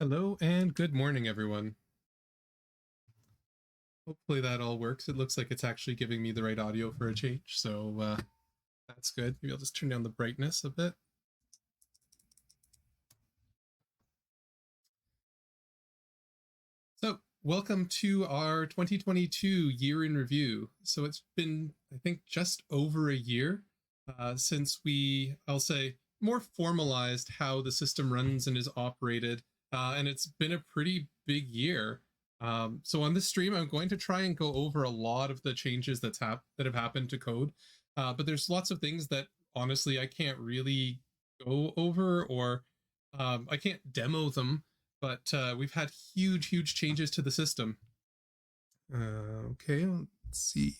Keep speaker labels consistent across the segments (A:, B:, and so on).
A: Hello and good morning, everyone. Hopefully that all works. It looks like it's actually giving me the right audio for a change, so that's good. Maybe I'll just turn down the brightness a bit. So, welcome to our 2022 year in review. So it's been, I think, just over a year since I'll say, more formalized how the system runs and is operated. And it's been a pretty big year. So on this stream, I'm going to try and go over a lot of the changes that have happened to code. But there's lots of things that honestly I can't really go over, or I can't demo them. But we've had huge changes to the system. Okay, let's see.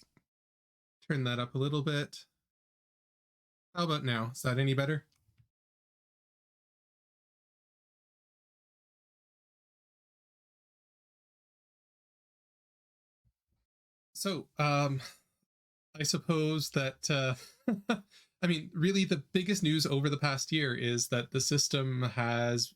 A: Turn that up a little bit. How about now? Is that any better? So, I suppose that, I mean, really the biggest news over the past year is that the system has,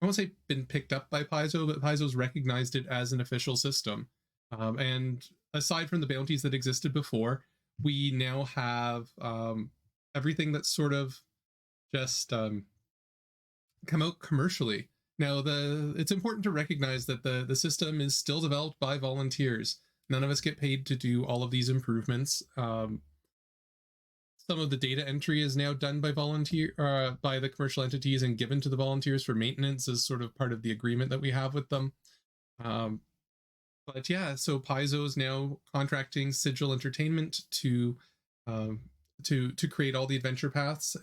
A: I won't say been picked up by Paizo, but Paizo's recognized it as an official system. And aside from the bounties that existed before, we now have everything that's sort of just come out commercially. Now, it's important to recognize that the system is still developed by volunteers. None of us get paid to do all of these improvements. Some of the data entry is now done by by the commercial entities and given to the volunteers for maintenance as sort of part of the agreement that we have with them. But yeah, so Paizo is now contracting Sigil Entertainment to create all the adventure paths.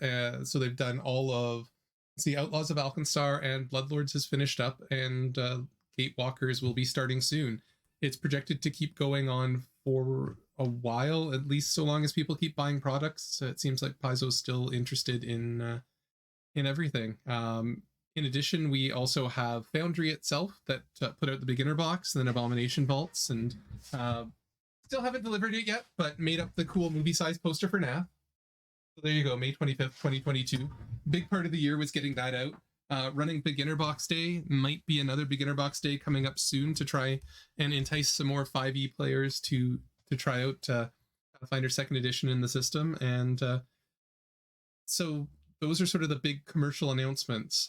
A: So they've done all of the Outlaws of Alkenstar, and Bloodlords has finished up, and Gatewalkers will be starting soon. It's projected to keep going on for a while, at least so long as people keep buying products. So it seems like Paizo's still interested in everything. In addition, we also have Foundry itself that put out the beginner box, and then Abomination Vaults, and still haven't delivered it yet, but made up the cool movie-sized poster for NAF. So there you go, May 25th, 2022. Big part of the year was getting that out. Running Beginner Box Day, might be another Beginner Box Day coming up soon to try and entice some more 5e players to try out Pathfinder 2nd Edition in the system. And so those are sort of the big commercial announcements.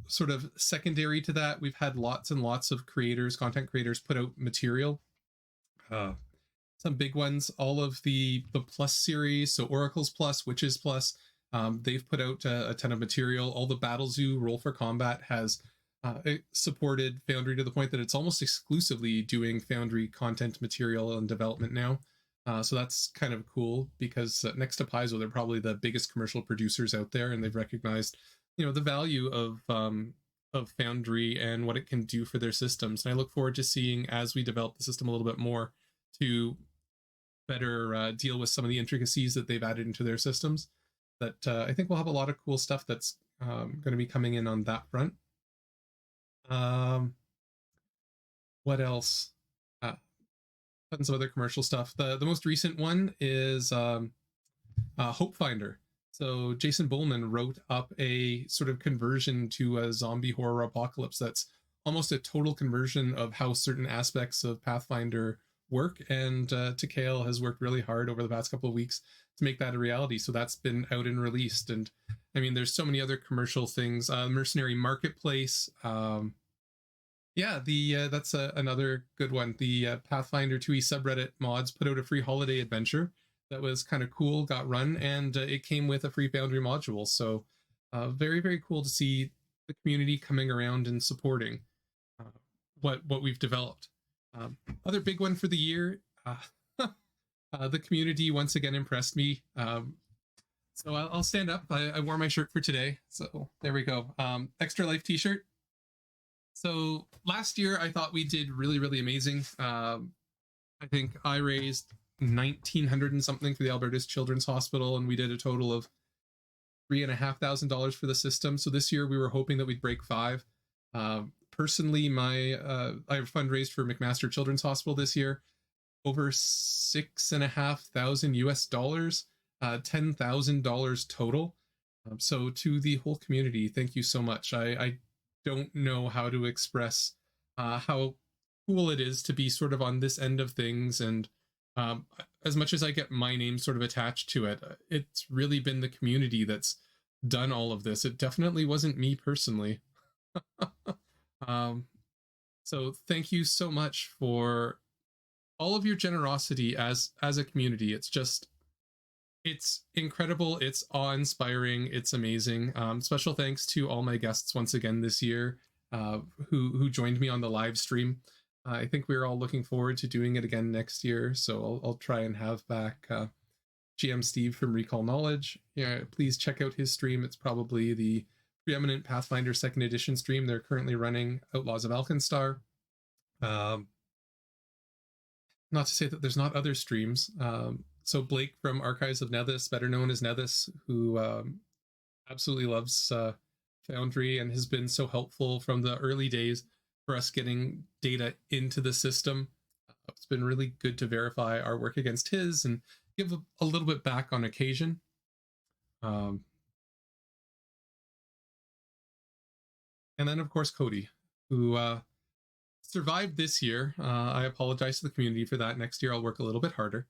A: Sort of secondary to that, we've had lots and lots of content creators put out material. Some big ones, all of the Plus series, so Oracles Plus, Witches Plus, they've put out a ton of material. All the Battle Zoo Roll for Combat has supported Foundry to the point that it's almost exclusively doing Foundry content material and development now. So that's kind of cool, because next to Paizo, they're probably the biggest commercial producers out there, and they've recognized, the value of Foundry and what it can do for their systems. And I look forward to seeing, as we develop the system a little bit more, to better deal with some of the intricacies that they've added into their systems. That I think we'll have a lot of cool stuff that's going to be coming in on that front. What else? Tons of other commercial stuff. The most recent one is Hope Finder. So Jason Bullman wrote up a sort of conversion to a zombie horror apocalypse that's almost a total conversion of how certain aspects of Pathfinder work, and Takale has worked really hard over the past couple of weeks to make that a reality. So that's been out and released. And I mean, there's so many other commercial things. Mercenary Marketplace. That's another good one. The Pathfinder 2e subreddit mods put out a free holiday adventure that was kind of cool, got run, and it came with a free Foundry module. So very cool to see the community coming around and supporting what we've developed. Other big one for the year, the community once again impressed me. So I'll stand up. I wore my shirt for today, so there we go. Extra Life t-shirt. So last year I thought we did really amazing. I think I raised $1,900 and something for the Alberta's Children's Hospital, and we did a total of $3,500 for the system. So this year we were hoping that we'd break $5,000. Personally, I fundraised for McMaster Children's Hospital this year, over $6,500 US dollars, $10,000 total. So to the whole community, thank you so much. I don't know how to express how cool it is to be sort of on this end of things. And as much as I get my name sort of attached to it, it's really been the community that's done all of this. It definitely wasn't me personally. um, so thank you so much for all of your generosity as a community. It's incredible. It's awe-inspiring. It's amazing. Special thanks to all my guests once again this year, who joined me on the live stream. I think we're all looking forward to doing it again next year. So I'll try and have back GM Steve from Recall Knowledge. Yeah, please check out his stream. It's probably the preeminent Pathfinder 2nd Edition stream. They're currently running Outlaws of Alkenstar. Not to say that there's not other streams. So Blake from Archives of Nethys, better known as Nethys, who absolutely loves Foundry and has been so helpful from the early days for us getting data into the system. It's been really good to verify our work against his and give a little bit back on occasion. And then, of course, Cody, who survived this year. I apologize to the community for that. Next year, I'll work a little bit harder.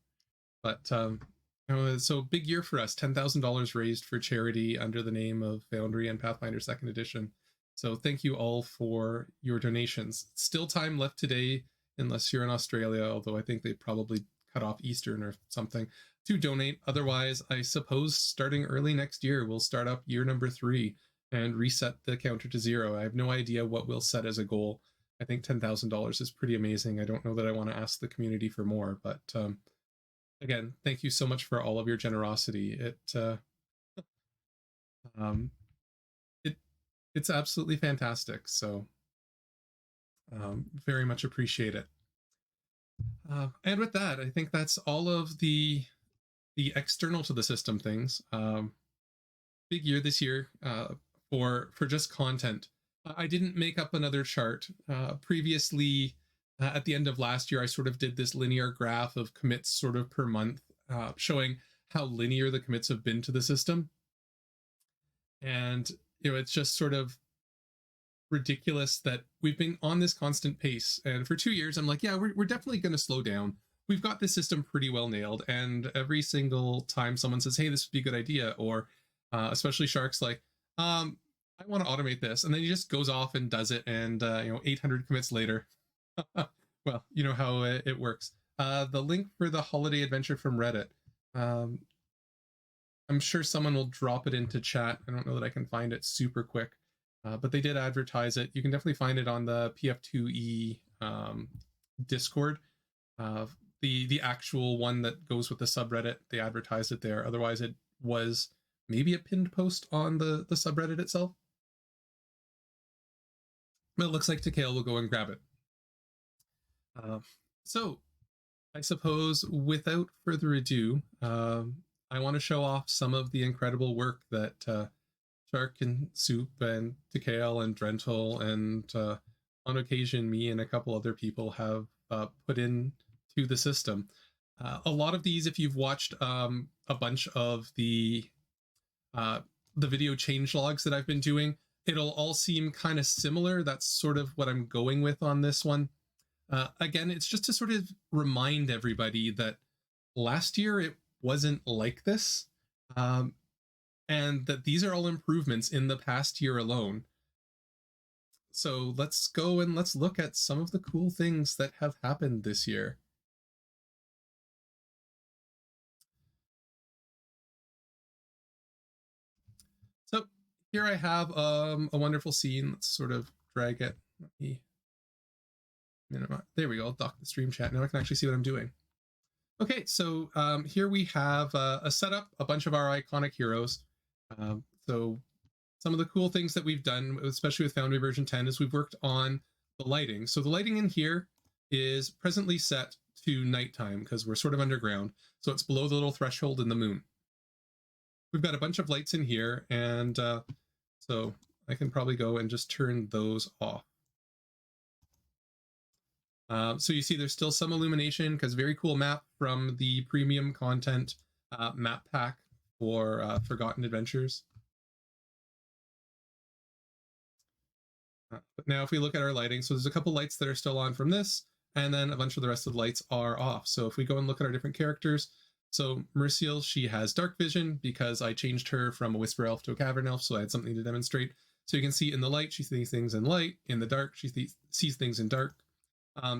A: But so big year for us, $10,000 raised for charity under the name of Foundry and Pathfinder 2nd Edition. So thank you all for your donations. Still time left today, unless you're in Australia, although I think they probably cut off Eastern or something, to donate. Otherwise, I suppose starting early next year, we'll start up year number 3 and reset the counter to 0. I have no idea what we'll set as a goal. I think $10,000 is pretty amazing. I don't know that I want to ask the community for more, but again, thank you so much for all of your generosity. It's absolutely fantastic. So very much appreciate it. And with that, I think that's all of the external to the system things. Big year this year for just content. I didn't make up another chart. Previously, at the end of last year, I sort of did this linear graph of commits sort of per month, showing how linear the commits have been to the system. And, it's just sort of ridiculous that we've been on this constant pace. And for 2 years, I'm like, yeah, we're definitely going to slow down. We've got this system pretty well nailed. And every single time someone says, hey, this would be a good idea, or especially Shark's like, I want to automate this. And then he just goes off and does it. And, 800 commits later. Well, you know how it works. The link for the holiday adventure from Reddit. I'm sure someone will drop it into chat. I don't know that I can find it super quick, but they did advertise it. You can definitely find it on the PF2e Discord. The actual one that goes with the subreddit, they advertised it there. Otherwise, it was maybe a pinned post on the subreddit itself. But it looks like Takale will go and grab it. So I suppose without further ado, I want to show off some of the incredible work that Shark and Soup and Takale and Drental and on occasion me and a couple other people have put into the system. A lot of these, if you've watched a bunch of the video change logs that I've been doing, it'll all seem kind of similar. That's sort of what I'm going with on this one. Again, it's just to sort of remind everybody that last year it wasn't like this, and that these are all improvements in the past year alone. So let's go and let's look at some of the cool things that have happened this year. So here I have a wonderful scene. Let's sort of drag it. Let me minimize. There we go. I'll dock the stream chat. Now I can actually see what I'm doing. Okay, so here we have a setup, a bunch of our iconic heroes. So some of the cool things that we've done, especially with Foundry version 10, is we've worked on the lighting. So the lighting in here is presently set to nighttime because we're sort of underground. So it's below the little threshold in the moon. We've got a bunch of lights in here, and so I can probably go and just turn those off. So you see there's still some illumination because very cool map from the premium content map pack for Forgotten Adventures. Now, if we look at our lighting, so there's a couple lights that are still on from this, and then a bunch of the rest of the lights are off. So if we go and look at our different characters, so Merciel, she has dark vision because I changed her from a whisper elf to a cavern elf, so I had something to demonstrate. So you can see in the light, she sees things in light. In the dark, she sees things in dark.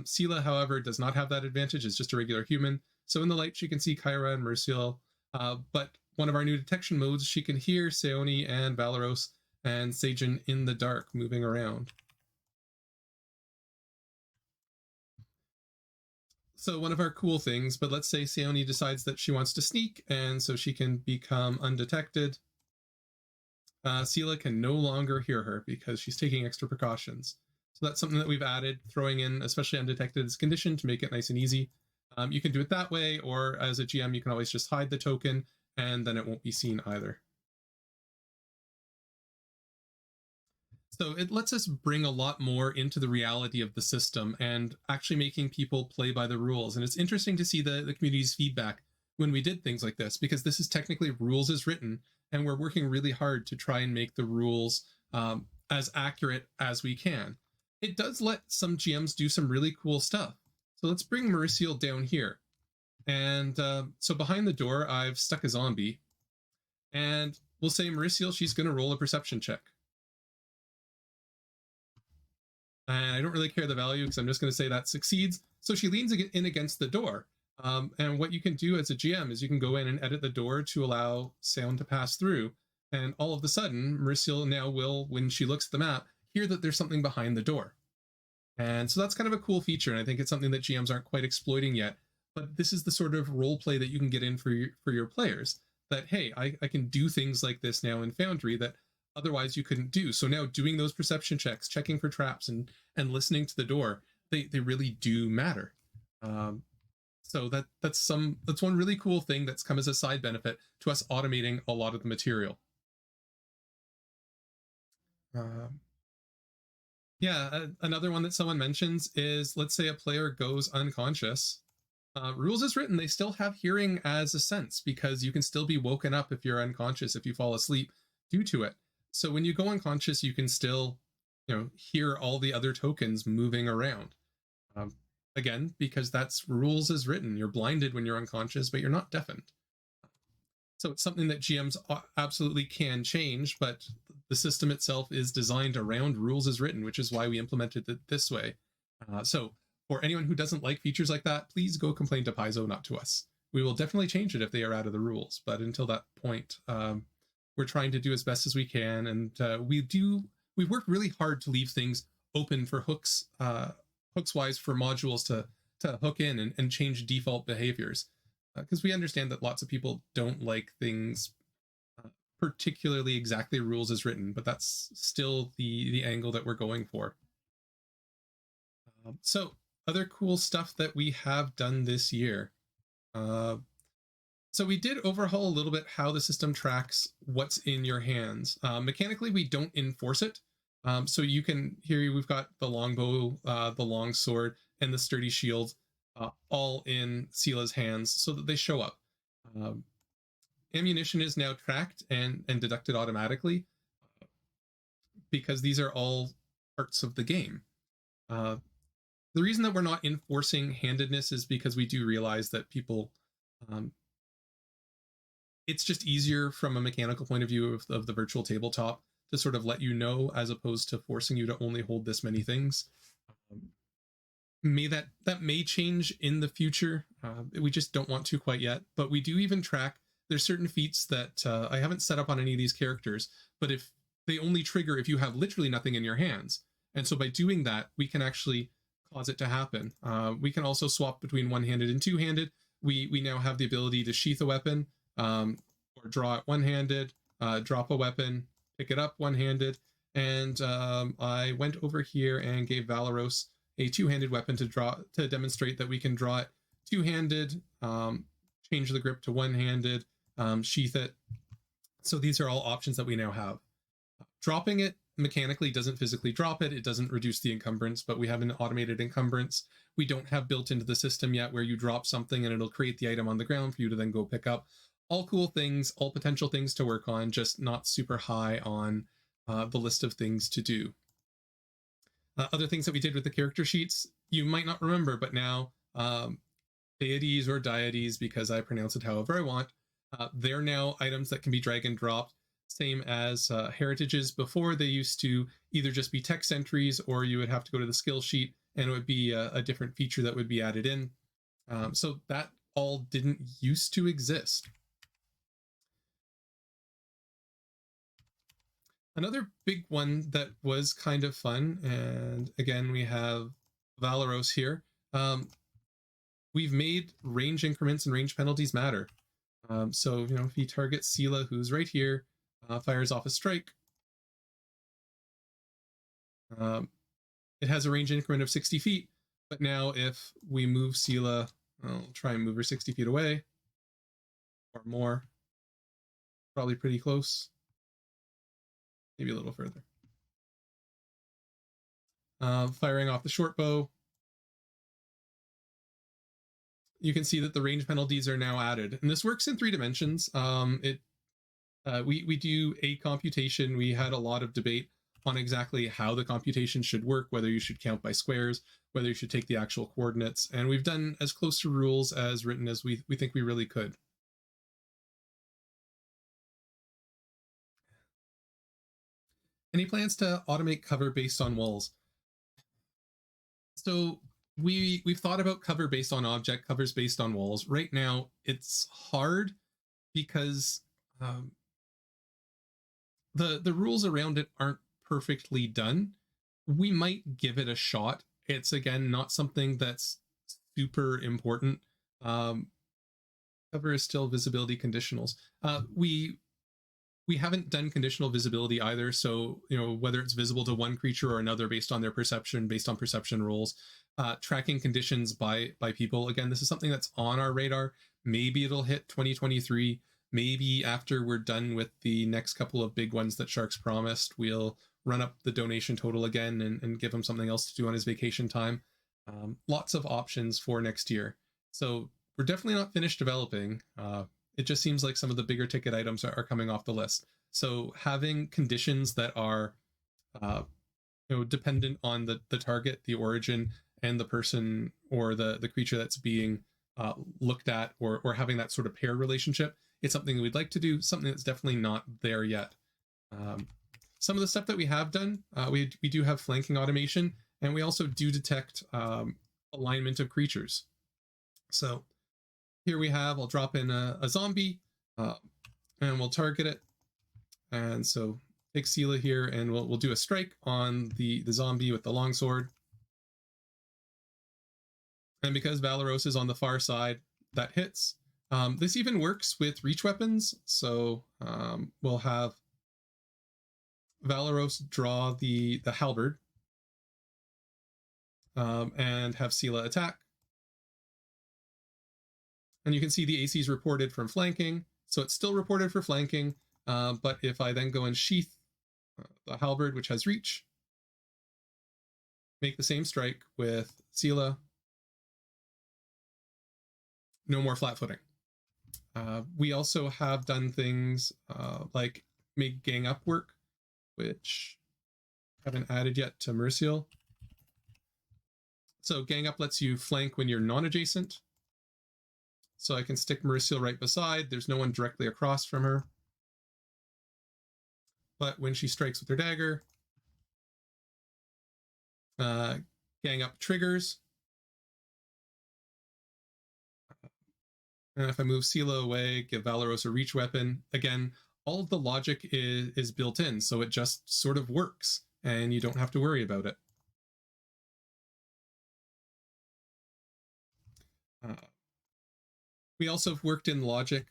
A: Sila, however, does not have that advantage. It's just a regular human. So in the light, she can see Kyra and Merciel. But one of our new detection modes, she can hear Seoni and Valeros and Seijin in the dark moving around. So one of our cool things, but let's say Seoni decides that she wants to sneak, and so she can become undetected. Sila can no longer hear her because she's taking extra precautions. So that's something that we've added, throwing in especially undetected as condition to make it nice and easy. You can do it that way, or as a GM, you can always just hide the token, and then it won't be seen either. So it lets us bring a lot more into the reality of the system and actually making people play by the rules. And it's interesting to see the community's feedback when we did things like this, because this is technically rules as written, and we're working really hard to try and make the rules as accurate as we can. It does let some GMs do some really cool stuff. So let's bring Merciel down here. And so behind the door, I've stuck a zombie. And we'll say Merciel, she's going to roll a perception check. And I don't really care the value because I'm just going to say that succeeds. So she leans in against the door. And what you can do as a GM is you can go in and edit the door to allow sound to pass through. And all of a sudden, Merciel now will, when she looks at the map, hear that there's something behind the door. And so that's kind of a cool feature. And I think it's something that GMs aren't quite exploiting yet. But this is the sort of role play that you can get in for your players. That, hey, I can do things like this now in Foundry that otherwise you couldn't do. So now doing those perception checks, checking for traps, and listening to the door, they really do matter. So that's one really cool thing that's come as a side benefit to us automating a lot of the material. Another one that someone mentions is, let's say a player goes unconscious. Rules as written, they still have hearing as a sense because you can still be woken up if you're unconscious, if you fall asleep due to it. So when you go unconscious, you can still, hear all the other tokens moving around. Again, because that's rules as written. You're blinded when you're unconscious, but you're not deafened. So it's something that GMs absolutely can change, but the system itself is designed around rules as written, which is why we implemented it this way. So for anyone who doesn't like features like that, please go complain to Paizo, not to us. We will definitely change it if they are out of the rules, but until that point, we're trying to do as best as we can, and we've worked really hard to leave things open for hooks-wise for modules to hook in and change default behaviors, because we understand that lots of people don't like things particularly exactly rules as written, but that's still the angle that we're going for. So other cool stuff that we have done this year. So we did overhaul a little bit how the system tracks what's in your hands. Mechanically, we don't enforce it. So you can, here we've got the longbow, the long sword, and the sturdy shield all in Sila's hands so that they show up. Ammunition is now tracked and deducted automatically because these are all parts of the game. The reason that we're not enforcing handedness is because we do realize that people, it's just easier from a mechanical point of view of the virtual tabletop to sort of let you know, as opposed to forcing you to only hold this many things. That may change in the future. We just don't want to quite yet, but we do even track, there's certain feats that I haven't set up on any of these characters, but if they only trigger if you have literally nothing in your hands. And so by doing that, we can actually cause it to happen. We can also swap between one-handed and two-handed. We now have the ability to sheath a weapon, or draw it one-handed, drop a weapon, pick it up one-handed, and I went over here and gave Valeros a two-handed weapon to demonstrate that we can draw it two-handed, change the grip to one-handed, sheath it. So these are all options that we now have. Dropping it mechanically doesn't physically drop it. It doesn't reduce the encumbrance, but we have an automated encumbrance. We don't have built into the system yet where you drop something and it'll create the item on the ground for you to then go pick up. All cool things, all potential things to work on, just not super high on the list of things to do. Other things that we did with the character sheets, you might not remember, but now deities or deities, because I pronounce it however I want, they're now items that can be drag and dropped, same as heritages. Before, they used to either just be text entries, or you would have to go to the skill sheet and it would be a different feature that would be added in. So that all didn't used to exist. Another big one that was kind of fun, and again, we have Valeros here. We've made range increments and range penalties matter. So, you know, if he targets Sila, who's right here, fires off a strike, it has a range increment of 60 feet. But now if we move Sila, I'll try and move her 60 feet away or more, probably pretty close, maybe a little further. Firing off the short bow, you can see that the range penalties are now added, and this works in 3 dimensions. We do a computation. We had a lot of debate on exactly how the computation should work, whether you should count by squares, whether you should take the actual coordinates, and we've done as close to rules as written as we think we really could. Any plans to automate cover based on walls? So we've thought about cover based on object, covers based on walls. Right now, it's hard because the rules around it aren't perfectly done. We might give it a shot. It's, again, not something that's super important. Cover is still visibility conditionals. We haven't done conditional visibility either, so, you know, whether it's visible to one creature or another based on their perception, based on perception rolls, tracking conditions by people. Again, this is something that's on our radar. Maybe it'll hit 2023. Maybe after we're done with the next couple of big ones that Sharks promised, we'll run up the donation total again and give him something else to do on his vacation time. Lots of options for next year. So we're definitely not finished developing. It just seems like some of the bigger ticket items are coming off the list. So having conditions that are, dependent on the target, the origin, and the person or the creature that's being looked at, or having that sort of pair relationship, it's something we'd like to do. Something that's definitely not there yet. Some of the stuff that we have done, we do have flanking automation, and we also do detect alignment of creatures. So here we have, I'll drop in a zombie, and we'll target it. And so take Sila here, and we'll do a strike on the zombie with the longsword. And because Valeros is on the far side, that hits. This even works with reach weapons. So we'll have Valeros draw the halberd, and have Sila attack. And you can see the AC is reported from flanking, so it's still reported for flanking, but if I then go and sheath the halberd, which has reach, make the same strike with Sila, no more flat footing. We also have done things like make gang up work, which I haven't added yet to Mercial. So gang up lets you flank when you're non-adjacent. So I can stick Mercial right beside. There's no one directly across from her. But when she strikes with her dagger, gang up triggers. And if I move Sila away, give Valeros a reach weapon, again, all of the logic is built in, so it just sort of works, and you don't have to worry about it. We also have worked in logic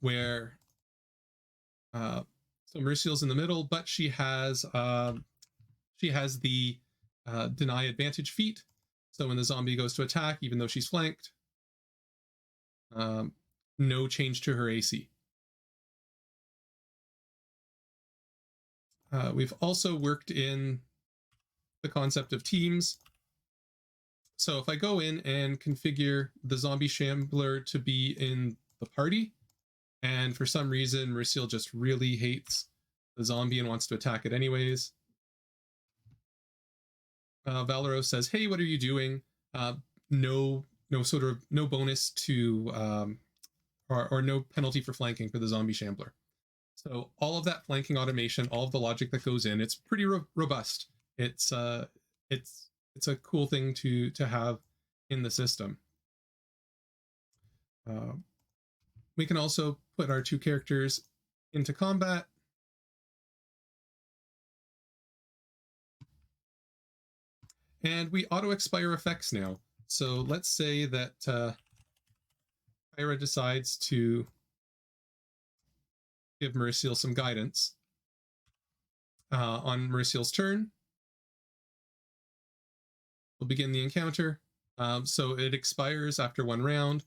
A: where so Mercial's in the middle, but she has the deny advantage feat. So when the zombie goes to attack, even though she's flanked, no change to her AC. We've also worked in the concept of teams. So if I go in and configure the zombie shambler to be in the party, and for some reason Mercial just really hates the zombie and wants to attack it anyways. Valero says, "Hey, what are you doing? No bonus to or no penalty for flanking for the zombie shambler." So all of that flanking automation, all of the logic that goes in, it's pretty robust. It's a cool thing to have in the system. We can also put our two characters into combat. And we auto-expire effects now. So let's say that Kyra decides to give Marissil some guidance. On Marissil's turn, we'll begin the encounter. So it expires after one round.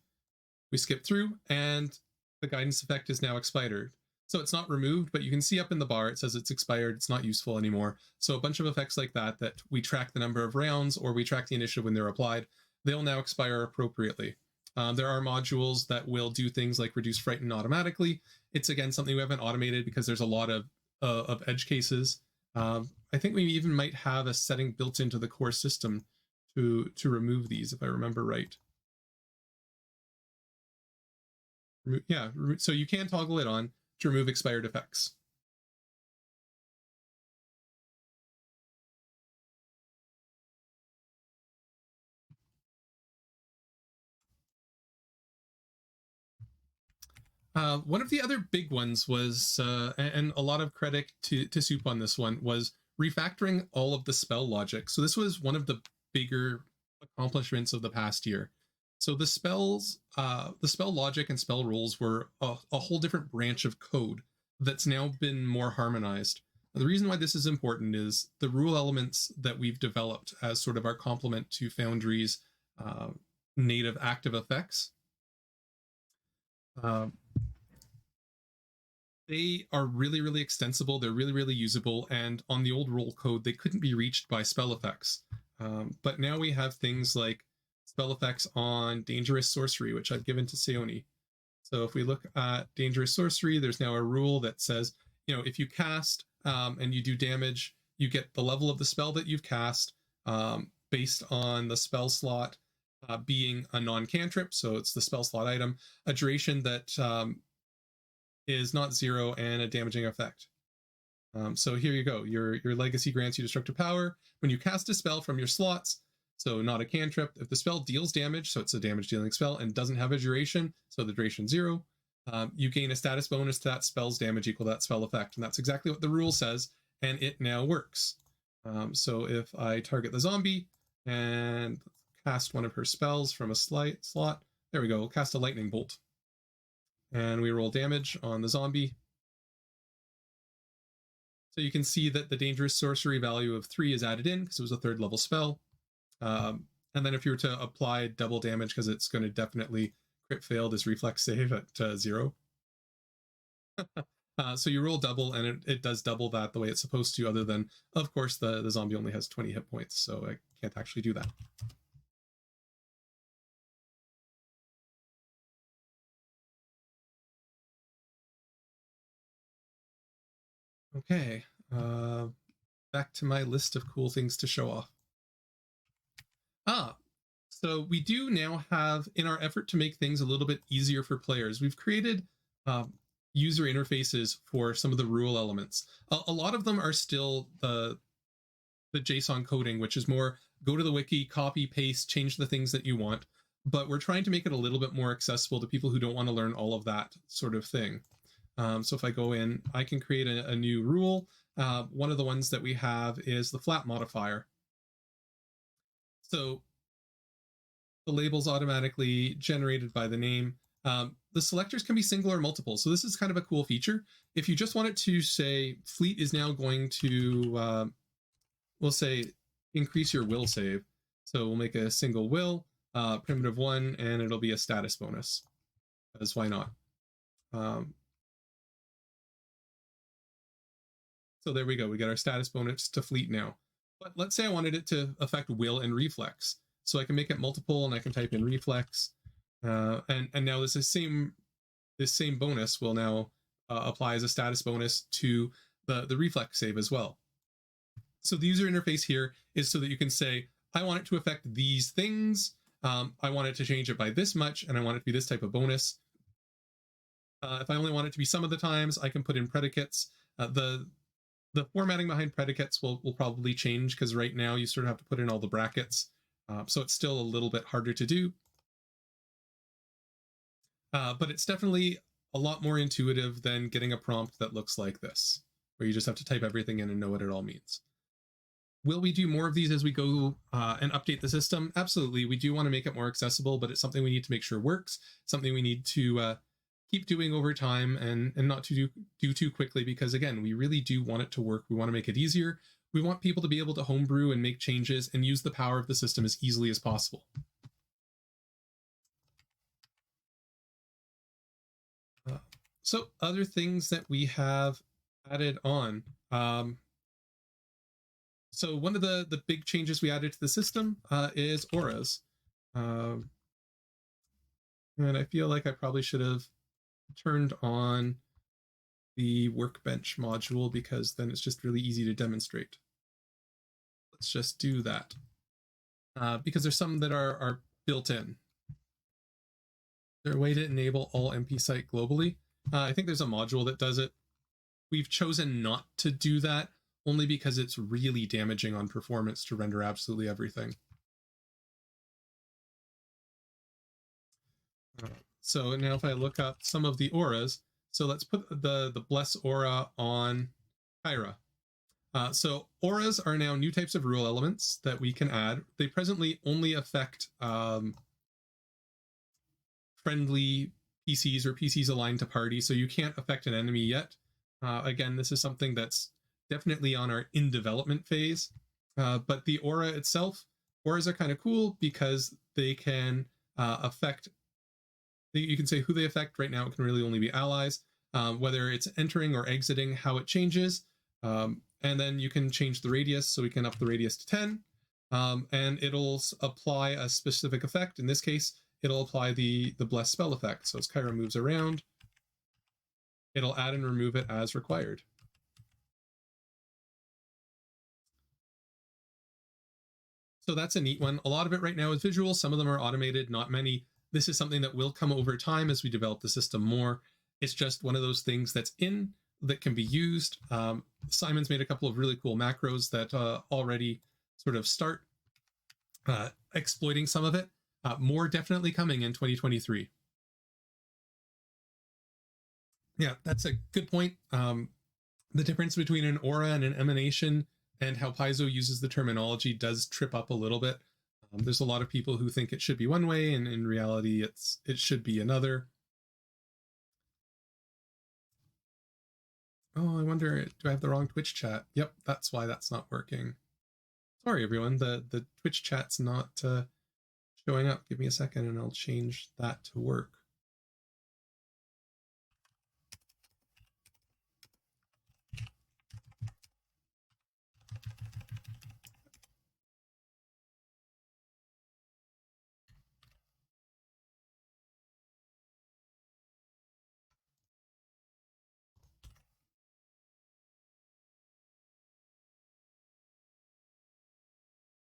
A: We skip through, and the guidance effect is now expired. So it's not removed, but you can see up in the bar, it says it's expired, it's not useful anymore. So a bunch of effects like that we track the number of rounds, or we track the initiative when they're applied, they'll now expire appropriately. There are modules that will do things like reduce frighten automatically. It's, again, something we haven't automated because there's a lot of edge cases. I think we even might have a setting built into the core system to remove these, if I remember right. Yeah, so you can toggle it on to remove expired effects. One of the other big ones was, and a lot of credit to Soup on this one, was refactoring all of the spell logic. So this was one of the bigger accomplishments of the past year. So the spell logic and spell rules were a whole different branch of code that's now been more harmonized. The reason why this is important is the rule elements that we've developed as sort of our complement to Foundry's native active effects. They are really, really extensible. They're really, really usable. And on the old rule code, they couldn't be reached by spell effects. But now we have things like spell effects on dangerous sorcery, which I've given to Seoni. So if we look at dangerous sorcery, there's now a rule that says, if you cast and you do damage, you get the level of the spell that you've cast based on the spell slot being a non-cantrip. So it's the spell slot item, a duration that is not 0, and a damaging effect. So here you go. Your legacy grants you destructive power when you cast a spell from your slots, so not a cantrip. If the spell deals damage, so it's a damage dealing spell, and doesn't have a duration, so the duration 0, you gain a status bonus to that spell's damage equal to that spell effect. And that's exactly what the rule says, and it now works. So if I target the zombie and cast one of her spells from a slot, there we go, we'll cast a lightning bolt. And we roll damage on the zombie. So you can see that the dangerous sorcery value of 3 is added in because it was a 3rd level spell. And then if you were to apply double damage, because it's going to definitely crit fail this reflex save at 0. So you roll double, and it does double that the way it's supposed to, other than, of course, the zombie only has 20 hit points, so I can't actually do that. Okay, back to my list of cool things to show off. So we do now have, in our effort to make things a little bit easier for players, we've created user interfaces for some of the rule elements. A lot of them are still the JSON coding, which is more go to the wiki, copy, paste, change the things that you want. But we're trying to make it a little bit more accessible to people who don't want to learn all of that sort of thing. So if I go in, I can create a new rule. One of the ones that we have is the flat modifier. So the label's automatically generated by the name. The selectors can be single or multiple. So this is kind of a cool feature. If you just want it to say fleet is now going to, we'll say increase your will save. So we'll make a single will, primitive 1, and it'll be a status bonus. Because why not? So there we go. We got our status bonus to fleet now. But let's say I wanted it to affect will and reflex. So I can make it multiple, and I can type in reflex. And now this same bonus will now apply as a status bonus to the reflex save as well. So the user interface here is so that you can say, I want it to affect these things. I want it to change it by this much, and I want it to be this type of bonus. If I only want it to be some of the times, I can put in predicates. The formatting behind predicates will probably change, because right now you sort of have to put in all the brackets. So it's still a little bit harder to do. But it's definitely a lot more intuitive than getting a prompt that looks like this, where you just have to type everything in and know what it all means. Will we do more of these as we go and update the system? Absolutely. We do want to make it more accessible, but it's something we need to make sure works, something we need to keep doing over time and not to do too quickly, because again, we really do want it to work. We want to make it easier. We want people to be able to homebrew and make changes and use the power of the system as easily as possible. So other things that we have added on. So one of the big changes we added to the system is auras. And I feel like I probably should have turned on the workbench module, because then it's just really easy to demonstrate. Let's just do that. Because there's some that are built in. Is there a way to enable all MP site globally? I think there's a module that does it. We've chosen not to do that, only because it's really damaging on performance to render absolutely everything. So now if I look up some of the auras, so let's put the Bless aura on Kyra. So auras are now new types of rule elements that we can add. They presently only affect friendly PCs or PCs aligned to party, so you can't affect an enemy yet. Again, this is something that's definitely on our in development phase. But the aura itself, auras are kind of cool because they can affect, you can say who they affect. Right now it can really only be allies, whether it's entering or exiting, how it changes. And then you can change the radius, so we can up the radius to 10. And it'll apply a specific effect. In this case, it'll apply the Bless spell effect. So as Kyra moves around, it'll add and remove it as required. So that's a neat one. A lot of it right now is visual. Some of them are automated, not many. This is something that will come over time as we develop the system more. It's just one of those things that's in, that can be used. Simon's made a couple of really cool macros that already sort of start exploiting some of it. More definitely coming in 2023. Yeah, that's a good point. The difference between an aura and an emanation and how Paizo uses the terminology does trip up a little bit. There's a lot of people who think it should be one way, and in reality, it should be another. Oh, I wonder, do I have the wrong Twitch chat? Yep, that's why that's not working. Sorry, everyone, the Twitch chat's not showing up. Give me a second and I'll change that to work.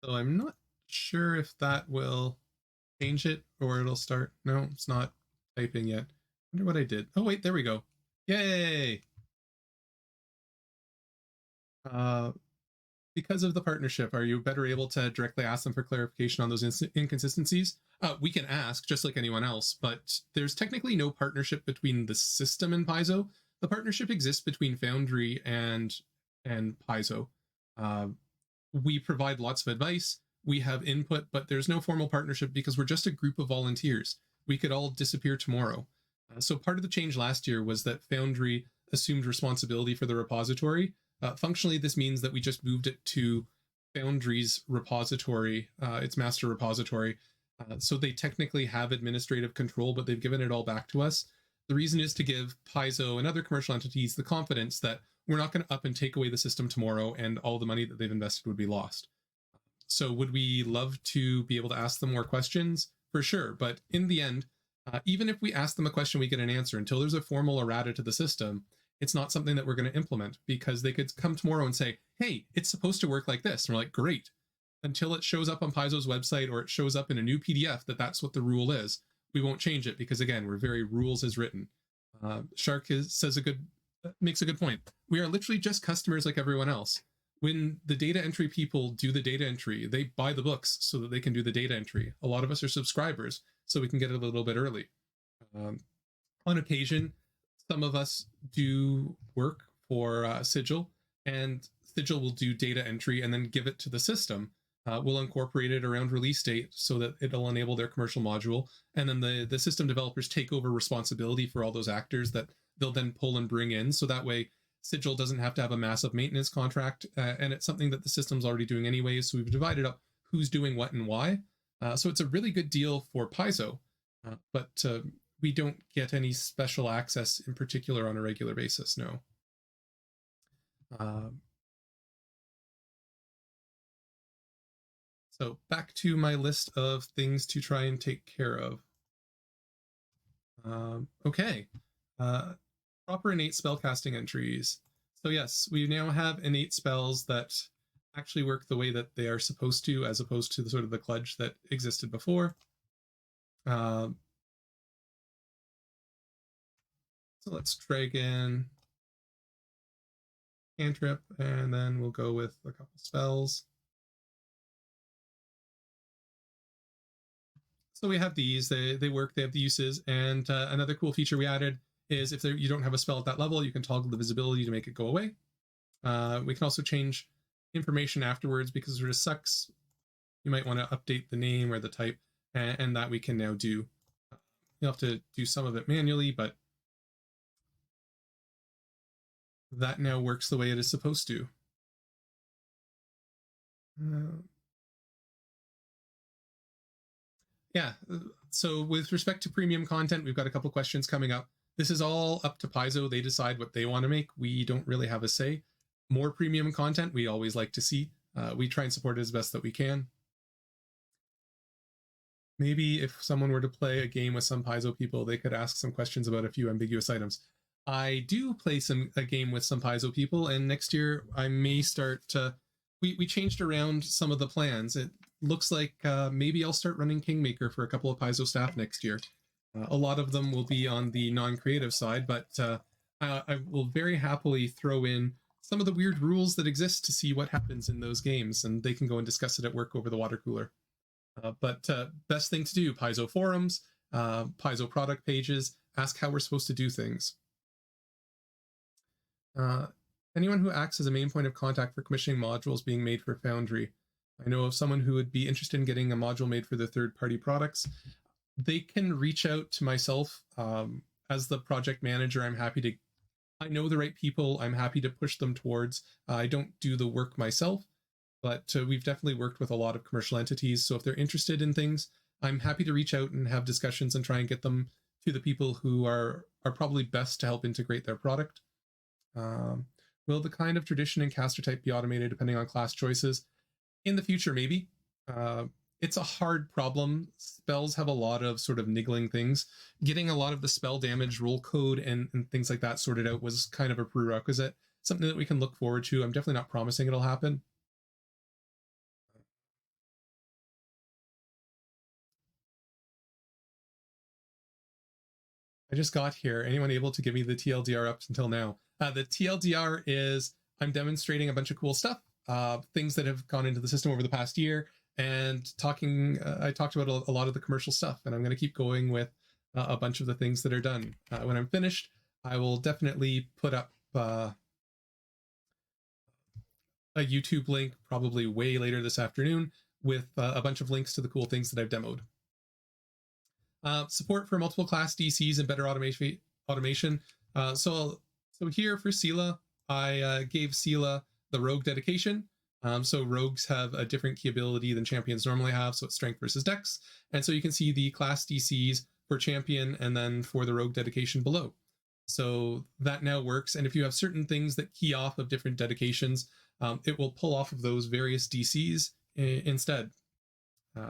A: So I'm not sure if that will change it or it'll start. No, it's not typing yet. I wonder what I did. Oh, wait, there we go. Yay! Because of the partnership, are you better able to directly ask them for clarification on those inconsistencies? We can ask, just like anyone else, but there's technically no partnership between the system and Paizo. The partnership exists between Foundry and Paizo. We provide lots of advice, we have input, but there's no formal partnership because we're just a group of volunteers. We could all disappear tomorrow. So part of the change last year was that Foundry assumed responsibility for the repository. Functionally, this means that we just moved it to Foundry's repository, its master repository. So they technically have administrative control, but they've given it all back to us. The reason is to give Paizo and other commercial entities the confidence that we're not going to up and take away the system tomorrow and all the money that they've invested would be lost. So would we love to be able to ask them more questions? For sure. But in the end, even if we ask them a question, we get an answer. Until there's a formal errata to the system, it's not something that we're going to implement, because they could come tomorrow and say, hey, it's supposed to work like this. And we're like, great. Until it shows up on Paizo's website or it shows up in a new PDF that's what the rule is, we won't change it, because again, we're very rules as written. Shark makes a good point. We are literally just customers like everyone else. When the data entry people do the data entry, they buy the books so that they can do the data entry. A lot of us are subscribers, so we can get it a little bit early. On occasion, some of us do work for Sigil, and Sigil will do data entry and then give it to the system. We'll incorporate it around release date so that it'll enable their commercial module, and then the system developers take over responsibility for all those actors that they'll then pull and bring in, so that way Sigil doesn't have to have a massive maintenance contract, and it's something that the system's already doing anyways, so we've divided up who's doing what and why. So it's a really good deal for Paizo, but we don't get any special access in particular on a regular basis, no. So back to my list of things to try and take care of. Okay. Proper innate spellcasting entries. So yes, we now have innate spells that actually work the way that they are supposed to, as opposed to the sort of the kludge that existed before. So let's drag in cantrip, and then we'll go with a couple spells. So we have these, they work, they have the uses, and another cool feature we added is if you don't have a spell at that level, you can toggle the visibility to make it go away. We can also change information afterwards, because it sort of sucks. You might want to update the name or the type, and that we can now do. You'll have to do some of it manually, but that now works the way it is supposed to. Yeah, so with respect to premium content, we've got a couple questions coming up. This is all up to Paizo. They decide what they want to make. We don't really have a say. More premium content we always like to see. We try and support it as best that we can. Maybe if someone were to play a game with some Paizo people, they could ask some questions about a few ambiguous items. I do play a game with some Paizo people, and next year I may start we changed around some of the plans. It looks like maybe I'll start running Kingmaker for a couple of Paizo staff next year. A lot of them will be on the non-creative side, but I will very happily throw in some of the weird rules that exist to see what happens in those games, and they can go and discuss it at work over the water cooler. But best thing to do, Paizo forums, Paizo product pages, ask how we're supposed to do things. Anyone who acts as a main point of contact for commissioning modules being made for Foundry. I know of someone who would be interested in getting a module made for their third-party products. They can reach out to myself as the project manager. I know the right people. I'm happy to push them towards. I don't do the work myself, but we've definitely worked with a lot of commercial entities. So if they're interested in things, I'm happy to reach out and have discussions and try and get them to the people who are probably best to help integrate their product. Will the kind of tradition and caster type be automated depending on class choices? In the future, maybe. It's a hard problem. Spells have a lot of sort of niggling things. Getting a lot of the spell damage rule code and things like that sorted out was kind of a prerequisite. Something that we can look forward to. I'm definitely not promising it'll happen. I just got here. Anyone able to give me the TLDR up until now? The TLDR is I'm demonstrating a bunch of cool stuff, things that have gone into the system over the past year, and I talked about a lot of the commercial stuff, and I'm going to keep going with a bunch of the things that are done. When I'm finished, I will definitely put up a YouTube link, probably way later this afternoon, with a bunch of links to the cool things that I've demoed. Support for multiple class DCs and better automation. So here for Sila, I gave Sila the rogue dedication. So rogues have a different key ability than champions normally have, so it's strength versus dex. And so you can see the class DCs for champion and then for the rogue dedication below. So that now works. And if you have certain things that key off of different dedications, it will pull off of those various DCs instead.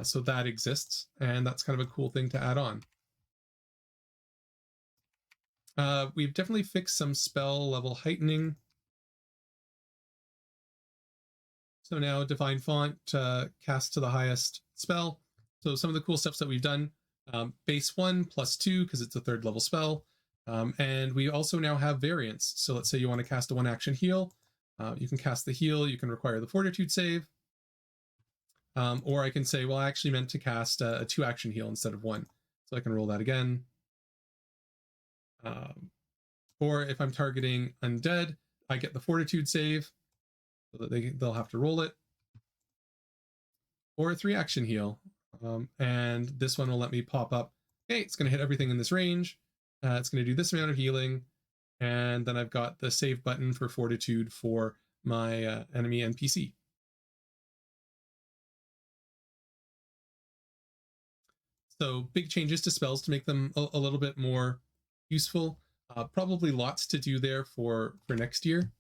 A: So that exists, and that's kind of a cool thing to add on. We've definitely fixed some spell level heightening. So now Divine Font cast to the highest spell. So some of the cool stuff that we've done, base 1 plus 2 because it's a 3rd level spell. And we also now have variants. So let's say you want to cast a 1 action heal. You can cast the heal, you can require the Fortitude save. Or I can say, well, I actually meant to cast a 2 action heal instead of 1. So I can roll that again. Or if I'm targeting undead, I get the Fortitude save so that they'll have to roll it. Or a 3 action heal. And this one will let me pop up, okay, it's going to hit everything in this range. It's going to do this amount of healing. And then I've got the save button for Fortitude for my enemy NPC. So big changes to spells to make them a little bit more useful. Probably lots to do there for next year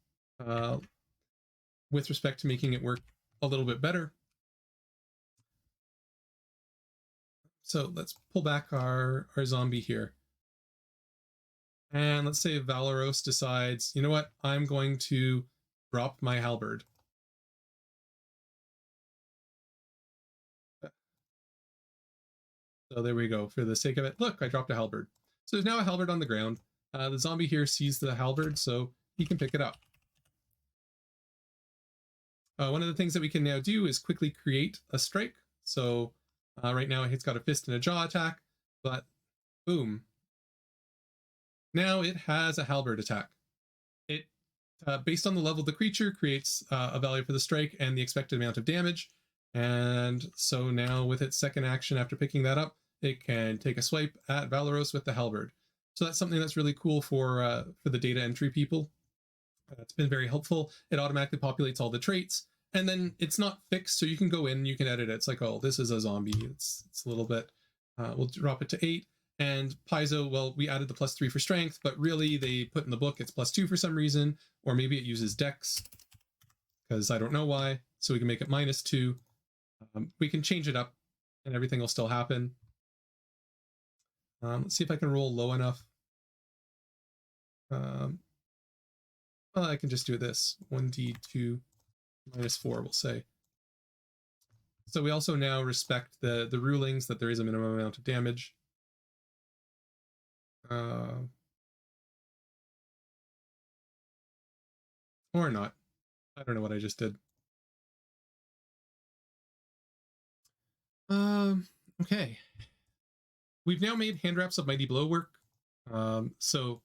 A: with respect to making it work a little bit better. So let's pull back our zombie here. And let's say Valeros decides, you know what, I'm going to drop my halberd. So there we go, for the sake of it. Look, I dropped a halberd. So there's now a halberd on the ground. The zombie here sees the halberd, so he can pick it up. One of the things that we can now do is quickly create a strike. So right now it's got a fist and a jaw attack, but boom. Now it has a halberd attack. It, based on the level of the creature, creates a value for the strike and the expected amount of damage. And so now with its second action after picking that up, it can take a swipe at Valeros with the halberd. So that's something that's really cool for the data entry people. It's been very helpful. It automatically populates all the traits, and then it's not fixed, so you can go in and you can edit it. It's like, oh, this is a zombie. It's a little bit. We'll drop it to 8. And Paizo, well, we added the +3 for strength, but really they put in the book it's +2 for some reason, or maybe it uses Dex, because I don't know why. So we can make it -2. We can change it up, and everything will still happen. Let's see if I can roll low enough. Well, I can just do this. 1d2 -4, we'll say. So we also now respect the rulings that there is a minimum amount of damage. Or not. I don't know what I just did. Okay. We've now made hand wraps of Mighty Blow work. So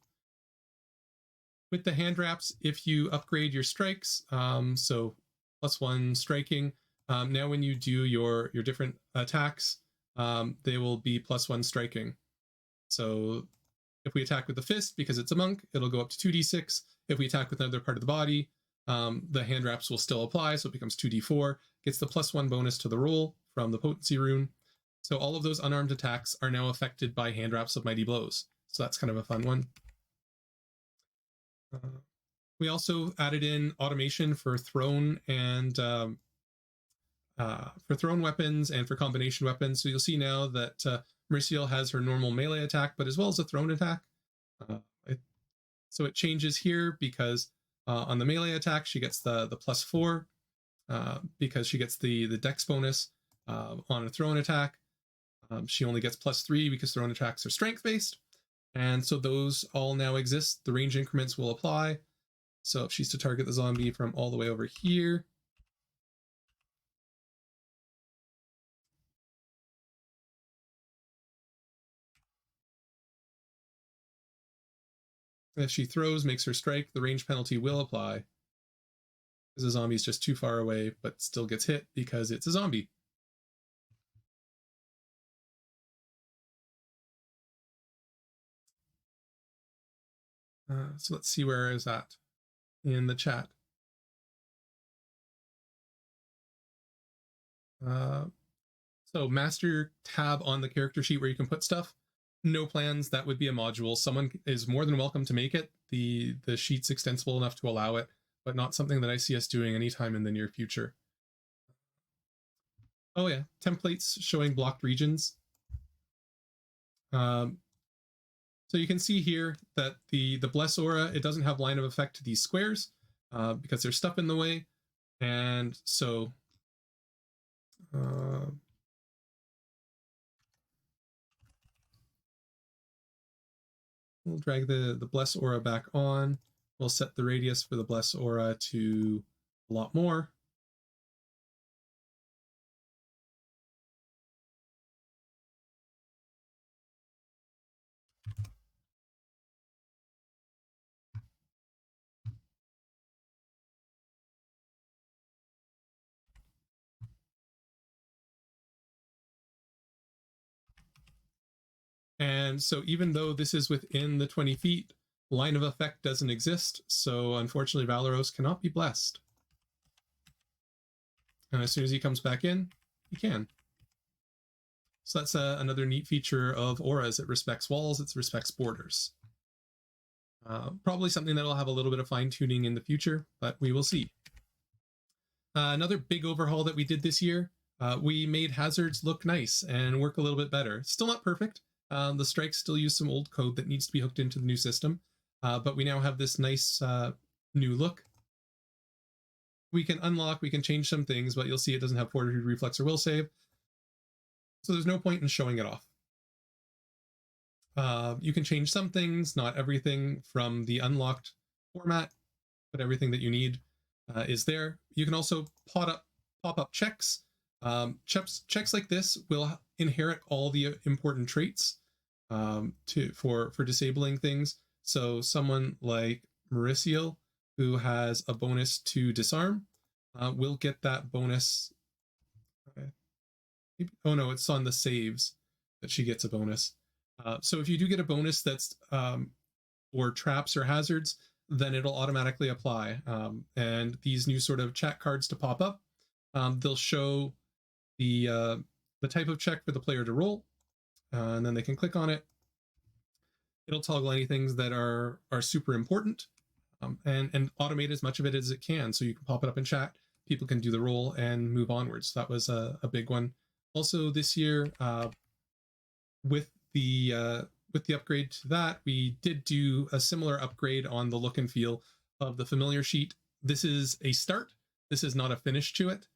A: with the hand wraps, if you upgrade your strikes, so +1 striking, now when you do your different attacks, they will be +1 striking. So if we attack with the fist, because it's a monk, it'll go up to 2d6. If we attack with another part of the body, the hand wraps will still apply, so it becomes 2d4. Gets the +1 bonus to the roll from the potency rune. So all of those unarmed attacks are now affected by hand wraps of Mighty Blows. So that's kind of a fun one. We also added in automation for thrown and for thrown weapons and for combination weapons. So you'll see now that Merciel has her normal melee attack, but as well as a thrown attack. So it changes here because on the melee attack, she gets the +4 because she gets the dex bonus. On a thrown attack, she only gets +3 because thrown attacks are strength based. And so those all now exist. The range increments will apply. So if she's to target the zombie from all the way over here, if she throws, makes her strike, the range penalty will apply. Because the zombie's just too far away, but still gets hit because it's a zombie. So let's see where is that in the chat. So master tab on the character sheet where you can put stuff. No plans, that would be a module. Someone is more than welcome to make it. The sheet's extensible enough to allow it, but not something that I see us doing anytime in the near future. Oh yeah, templates showing blocked regions. So you can see here that the Bless Aura, it doesn't have line of effect to these squares because there's stuff in the way. And so we'll drag the Bless Aura back on. We'll set the radius for the Bless Aura to a lot more. And so even though this is within the 20 feet, line of effect doesn't exist. So unfortunately, Valeros cannot be blessed. And as soon as he comes back in, he can. So that's another neat feature of auras. It respects walls, it respects borders. Probably something that'll have a little bit of fine tuning in the future, but we will see. Another big overhaul that we did this year, we made hazards look nice and work a little bit better. Still not perfect. The strikes still use some old code that needs to be hooked into the new system, but we now have this nice new look. We can unlock, we can change some things, but you'll see it doesn't have Fortitude, Reflex, or Will Save. So there's no point in showing it off. You can change some things, not everything from the unlocked format, but everything that you need is there. You can also pop up checks. Checks like this will inherit all the important traits for disabling things. So someone like Mauricio, who has a bonus to disarm, will get that bonus. Oh no, it's on the saves that she gets a bonus. So if you do get a bonus that's or traps or hazards, then it'll automatically apply. And these new sort of chat cards to pop up, they'll show the type of check for the player to roll, and then they can click on it. It'll toggle anything that are super important, and automate as much of it as it can. So you can pop it up in chat, people can do the roll and move onwards. That was a big one. Also this year, with the upgrade to that, we did do a similar upgrade on the look and feel of the familiar sheet. This is a start. This is not a finish to it.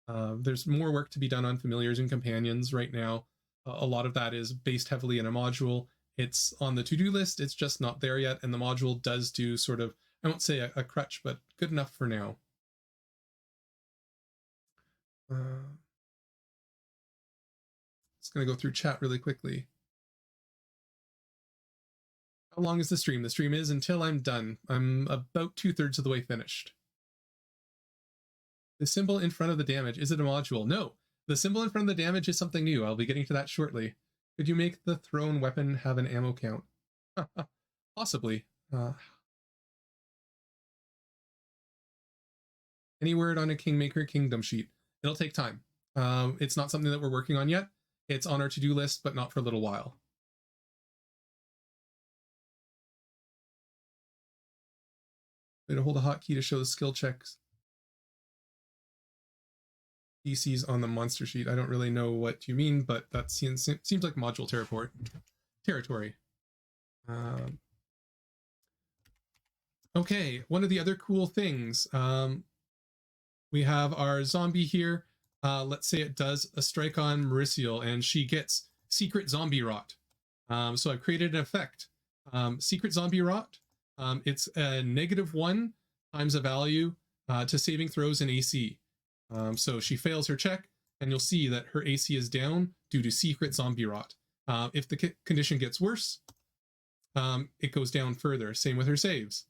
A: There's more work to be done on familiars and companions right now. A lot of that is based heavily in a module. It's on the to-do list. It's just not there yet. And the module does do sort of, I won't say a crutch, but good enough for now. Just going to go through chat really quickly. How long is the stream? The stream is until I'm done. I'm about 2/3 of the way finished. The symbol in front of the damage, is it a module? No, the symbol in front of the damage is something new. I'll be getting to that shortly. Could you make the thrown weapon have an ammo count? Possibly. Any word on a Kingmaker Kingdom sheet? It'll take time. It's not something that we're working on yet. It's on our to-do list, but not for a little while. Way to hold a hotkey to show the skill checks. DC's on the monster sheet. I don't really know what you mean, but that seems like module territory. Okay, one of the other cool things, we have our zombie here. Let's say it does a strike on Mauricio and she gets Secret Zombie Rot. So I've created an effect. Secret Zombie Rot, it's a -1 times a value to saving throws and AC. So she fails her check, and you'll see that her AC is down due to Secret Zombie Rot. If the condition gets worse, it goes down further. Same with her saves.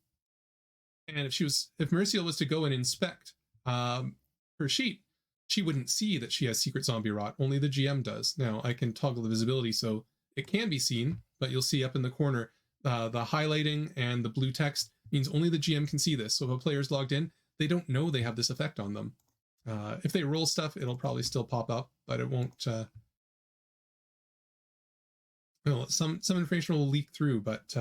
A: And if Mauricio was to go and inspect her sheet, she wouldn't see that she has Secret Zombie Rot. Only the GM does. Now I can toggle the visibility so it can be seen, but you'll see up in the corner the highlighting and the blue text means only the GM can see this. So if a player's logged in, they don't know they have this effect on them. If they roll stuff, it'll probably still pop up, but it won't. Well, some information will leak through, but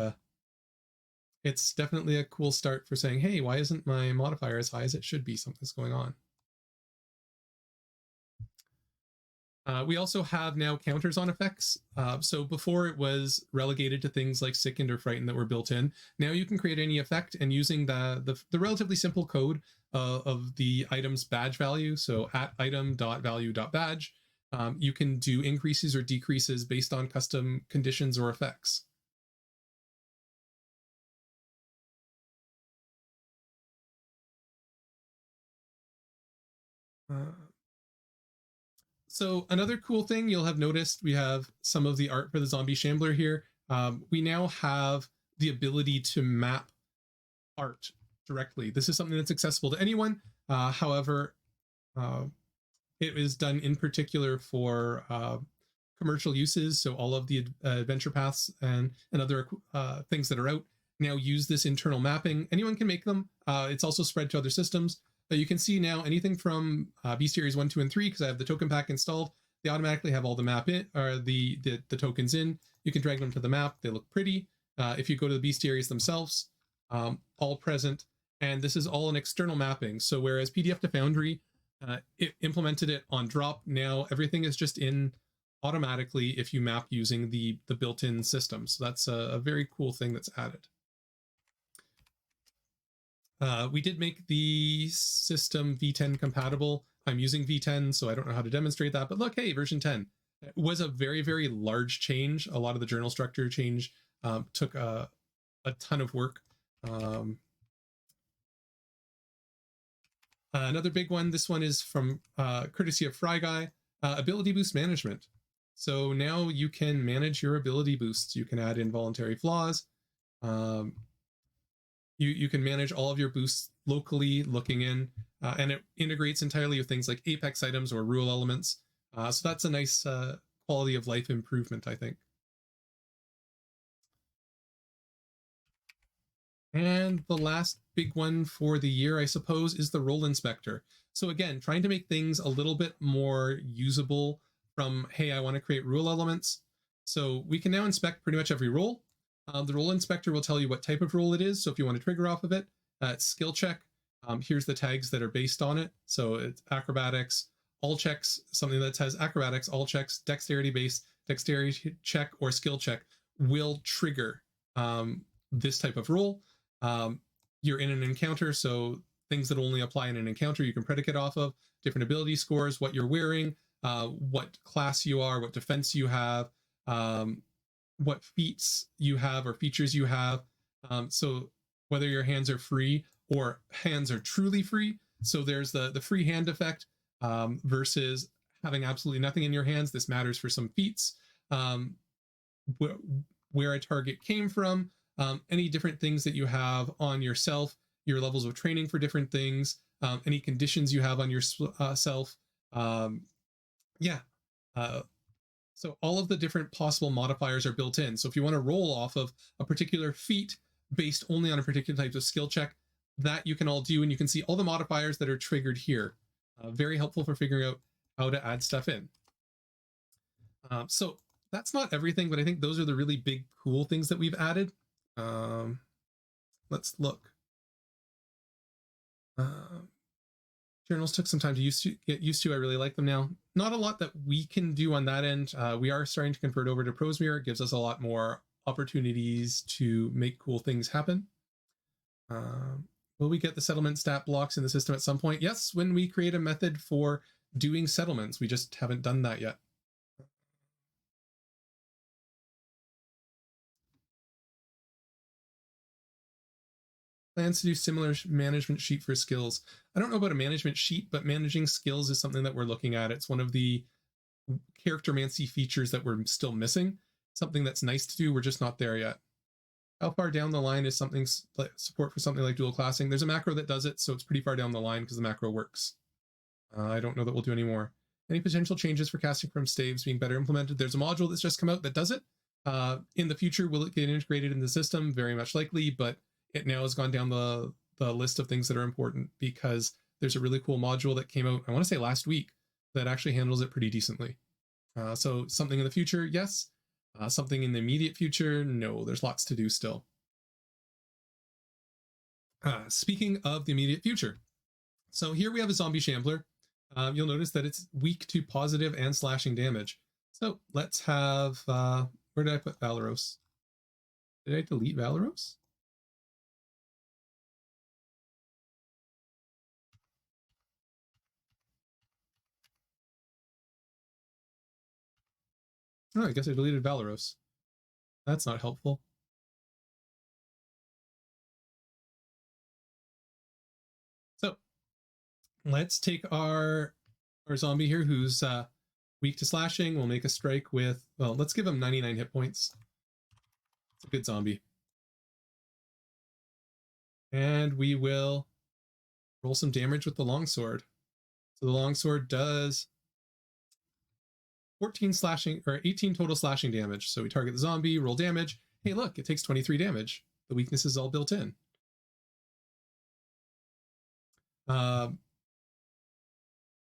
A: it's definitely a cool start for saying, hey, why isn't my modifier as high as it should be? Something's going on. We also have now counters on effects. So before it was relegated to things like sickened or frightened that were built in. Now you can create any effect, and using the relatively simple code of the item's badge value, so at item.value.badge, you can do increases or decreases based on custom conditions or effects. So another cool thing you'll have noticed, we have some of the art for the zombie shambler here. We now have the ability to map art directly. This is something that's accessible to anyone. However, it is done in particular for commercial uses. So all of the adventure paths and other things that are out now use this internal mapping. Anyone can make them. It's also spread to other systems. You can see now anything from bestiaries 1, 2, and 3, because I have the token pack installed. They automatically have all the map in, or the tokens in. You can drag them to the map. They look pretty. If you go to the bestiaries themselves, all present. And this is all an external mapping. So whereas PDF to Foundry, it implemented it on drop, now everything is just in automatically if you map using the built-in system. So that's a very cool thing that's added. We did make the system v10 compatible. I'm using v10, so I don't know how to demonstrate that, but look, hey, version 10. It was a very, very large change. A lot of the journal structure change took a ton of work. Another big one, this one is from courtesy of Fry Guy, ability boost management. So now you can manage your ability boosts. You can add involuntary flaws. You can manage all of your boosts locally looking in, and it integrates entirely with things like Apex items or rule elements. So that's a nice quality of life improvement, I think. And the last big one for the year, I suppose, is the role inspector. So again, trying to make things a little bit more usable from, hey, I want to create rule elements. So we can now inspect pretty much every role. The role inspector will tell you what type of role it is. So if you want to trigger off of it, it's skill check. Here's the tags that are based on it. So it's acrobatics, all checks, something that says acrobatics, all checks, dexterity based, dexterity check, or skill check will trigger this type of role. You're in an encounter, so things that only apply in an encounter you can predicate off of, different ability scores, what you're wearing, what class you are, what defense you have, what feats you have or features you have. So whether your hands are free or hands are truly free. So there's the free hand effect versus having absolutely nothing in your hands. This matters for some feats. Where a target came from, any different things that you have on yourself, your levels of training for different things, any conditions you have on yourself. So all of the different possible modifiers are built in. So if you want to roll off of a particular feat based only on a particular type of skill check, that you can all do, and you can see all the modifiers that are triggered here. Very helpful for figuring out how to add stuff in. So that's not everything, but I think those are the really big, cool things that we've added. Let's look. Journals took some time to get used to. I really like them now. Not a lot that we can do on that end. We are starting to convert over to Prose Mirror. It gives us a lot more opportunities to make cool things happen. Will we get the settlement stat blocks in the system at some point? Yes, when we create a method for doing settlements. We just haven't done that yet. Plans to do similar management sheet for skills. I don't know about a management sheet, but managing skills is something that we're looking at. It's one of the charactermancy features that we're still missing. Something that's nice to do. We're just not there yet. How far down the line is something support for something like dual classing? There's a macro that does it, so it's pretty far down the line because the macro works. I don't know that we'll do any more. Any potential changes for casting from staves being better implemented? There's a module that's just come out that does it. In the future, will it get integrated in the system? Very much likely, but it now has gone down the list of things that are important because there's a really cool module that came out, I want to say last week, that actually handles it pretty decently. So something in the future, yes. Something in the immediate future, no. There's lots to do still. Speaking of the immediate future, so here we have a zombie shambler. you'll notice that it's weak to positive and slashing damage. So let's have, where did I put Valeros? Did I delete Valeros? Oh, I guess I deleted Valeros. That's not helpful. So let's take our zombie here who's weak to slashing. We'll make a strike with, well, let's give him 99 hit points. It's a good zombie. And we will roll some damage with the longsword. So the longsword does 14 slashing, or 18 total slashing damage. So we target the zombie, roll damage. Hey, look, it takes 23 damage. The weakness is all built in. And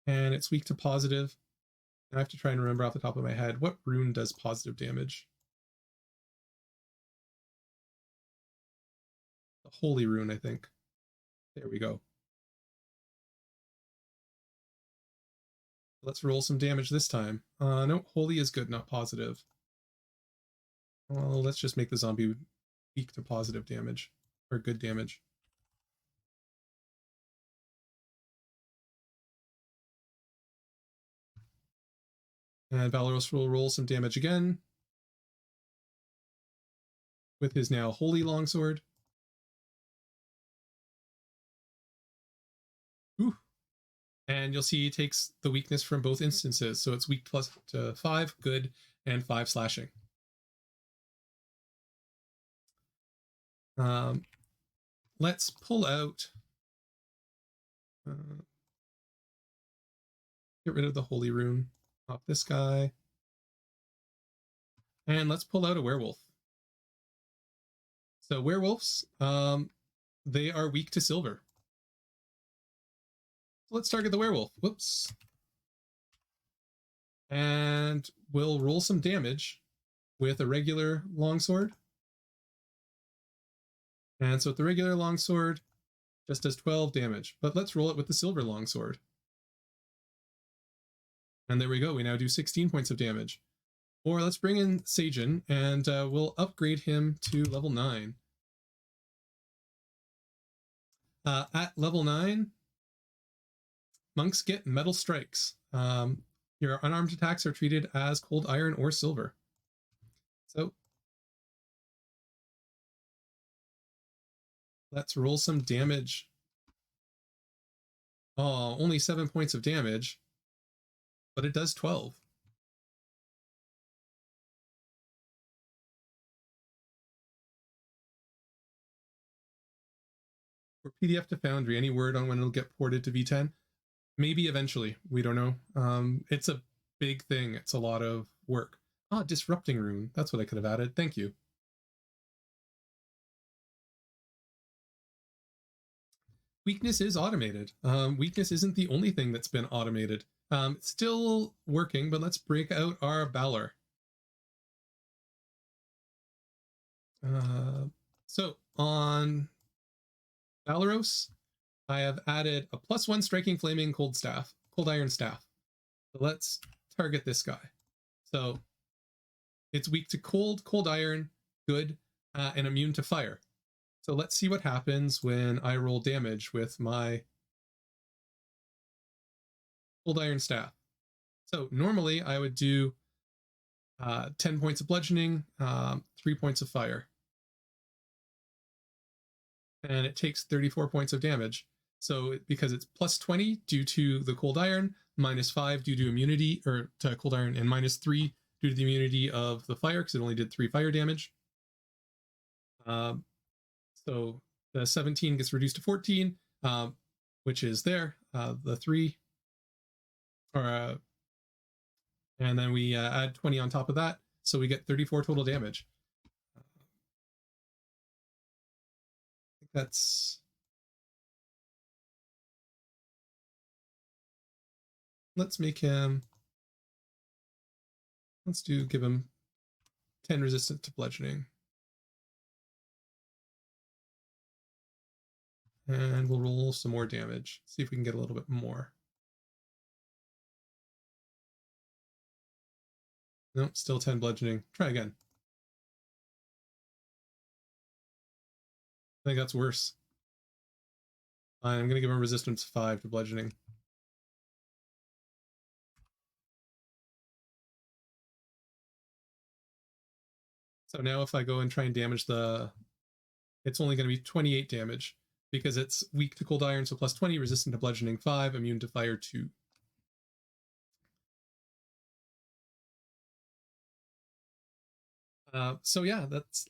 A: it's weak to positive. I have to try and remember off the top of my head what rune does positive damage. The holy rune, I think. There we go. Let's roll some damage this time. No, holy is good, not positive. Well, let's just make the zombie weak to positive damage, or good damage. And Valeros will roll some damage again with his now holy longsword. Ooh. And you'll see he takes the weakness from both instances. So it's weak plus to 5, good, and 5 slashing. Let's pull out... get rid of the holy rune. Pop this guy. And let's pull out a werewolf. So werewolves, they are weak to silver. So let's target the werewolf. Whoops. And we'll roll some damage with a regular longsword. And so with the regular longsword, just does 12 damage. But let's roll it with the silver longsword. And there we go. We now do 16 points of damage. Or let's bring in Sajin, and we'll upgrade him to level 9. At level 9, monks get metal strikes. Your unarmed attacks are treated as cold iron or silver. So let's roll some damage. Oh, only 7 points of damage, but it does 12. For PDF to Foundry, any word on when it'll get ported to V10? Maybe eventually. We don't know. It's a big thing. It's a lot of work. Ah, disrupting rune. That's what I could have added. Thank you. Weakness is automated. Weakness isn't the only thing that's been automated. It's still working, but let's break out our Balor. So on Valeros, I have added a +1 striking flaming cold iron staff. So let's target this guy. So it's weak to cold iron, good, and immune to fire. So let's see what happens when I roll damage with my cold iron staff. So normally I would do 10 points of bludgeoning, 3 points of fire. And it takes 34 points of damage. So because it's +20 due to the cold iron, -5 due to immunity, or to cold iron, and -3 due to the immunity of the fire, because it only did 3 fire damage. So the 17 gets reduced to 14, which is there. The 3, or and then we add 20 on top of that, so we get 34 total damage. I think that's... Let's make him... give him 10 resistant to bludgeoning. And we'll roll some more damage. See if we can get a little bit more. Nope, still 10 bludgeoning. Try again. I think that's worse. I'm going to give him resistance 5 to bludgeoning. So now if I go and try and damage the... It's only going to be 28 damage because it's weak to cold iron, so plus 20, resistant to bludgeoning 5, immune to fire 2. So yeah, that's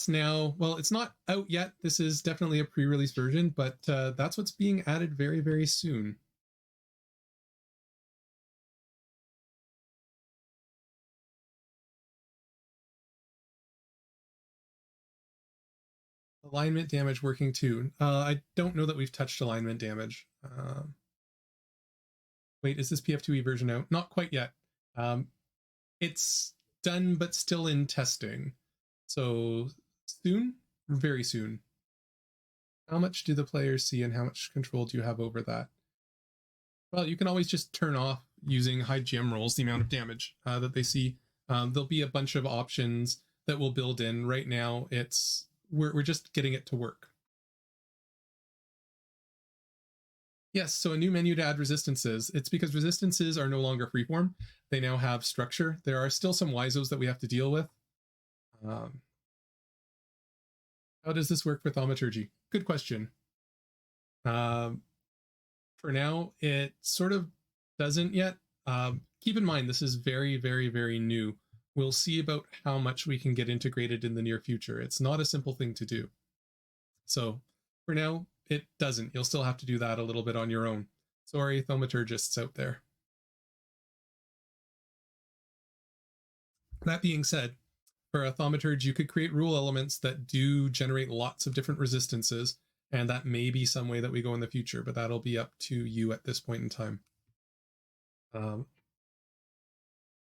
A: now, well, it's not out yet. This is definitely a pre-release version, but that's what's being added very, very soon. Alignment damage working too. I don't know that we've touched alignment damage. Wait, is this PF2e version out? Not quite yet. It's done, but still in testing. So soon, very soon. How much do the players see and how much control do you have over that? Well, you can always just turn off using high GM rolls the amount of damage that they see. There'll be a bunch of options that will build in. Right now, we're just getting it to work. Yes, so a new menu to add resistances. It's because resistances are no longer freeform. They now have structure. There are still some WISOs that we have to deal with. How does this work for thaumaturgy? Good question. For now, it sort of doesn't yet. Keep in mind, this is very, very, very new. We'll see about how much we can get integrated in the near future. It's not a simple thing to do. So for now, it doesn't. You'll still have to do that a little bit on your own. Sorry, thaumaturgists out there. That being said, for a thaumaturge, you could create rule elements that do generate lots of different resistances, and that may be some way that we go in the future, but that'll be up to you at this point in time.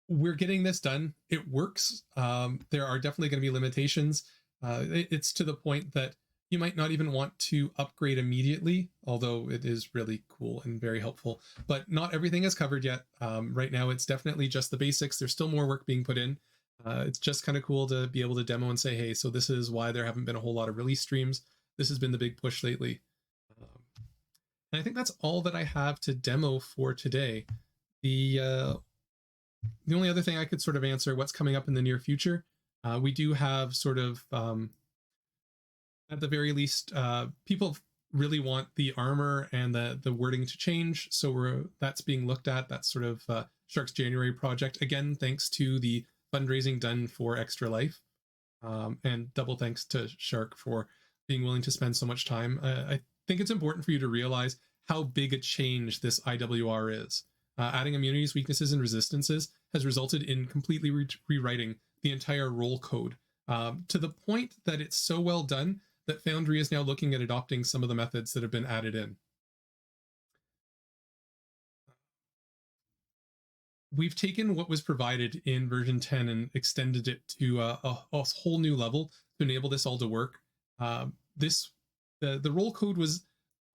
A: We're getting this done. It works. There are definitely going to be limitations. It's to the point that you might not even want to upgrade immediately, although it is really cool and very helpful. But not everything is covered yet. Right now, it's definitely just the basics. There's still more work being put in. It's just kind of cool to be able to demo and say, hey, so this is why there haven't been a whole lot of release streams. This has been the big push lately. And I think that's all that I have to demo for today. The only other thing I could sort of answer what's coming up in the near future, we do have sort of, at the very least, people really want the armor and the wording to change. So that's being looked at. That's sort of Shark's January project. Again, thanks to the fundraising done for Extra Life. And double thanks to Shark for being willing to spend so much time. I think it's important for you to realize how big a change this IWR is. Adding immunities, weaknesses, and resistances has resulted in completely rewriting the entire role code to the point that it's so well done that Foundry is now looking at adopting some of the methods that have been added in. We've taken what was provided in version 10 and extended it to a whole new level to enable this all to work. The role code was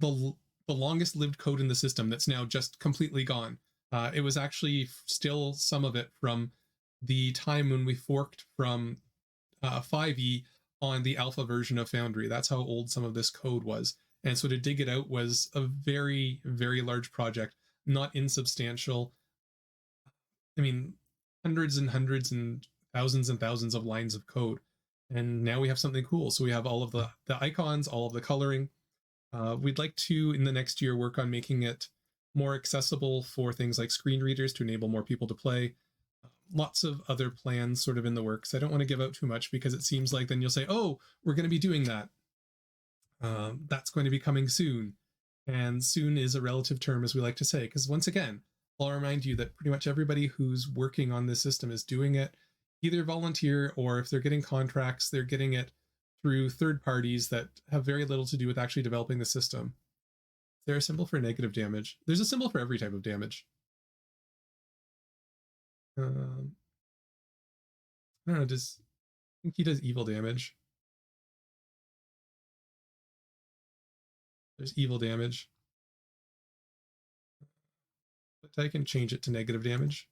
A: the longest lived code in the system that's now just completely gone. It was actually still some of it from the time when we forked from 5e on the alpha version of Foundry. That's how old some of this code was. And so to dig it out was a very, very large project, not insubstantial. I mean, hundreds and hundreds and thousands of lines of code. And now we have something cool. So we have all of the icons, all of the coloring. We'd like to, in the next year, work on making it more accessible for things like screen readers to enable more people to play. Lots of other plans sort of in the works. I don't want to give out too much because it seems like then you'll say, oh, we're going to be doing that. That's going to be coming soon. And soon is a relative term, as we like to say, because once again, I'll remind you that pretty much everybody who's working on this system is doing it either volunteer or if they're getting contracts, they're getting it through third parties that have very little to do with actually developing the system. Is there a symbol for negative damage? There's a symbol for every type of damage. I don't know, I think he does evil damage. There's evil damage. But I can change it to negative damage.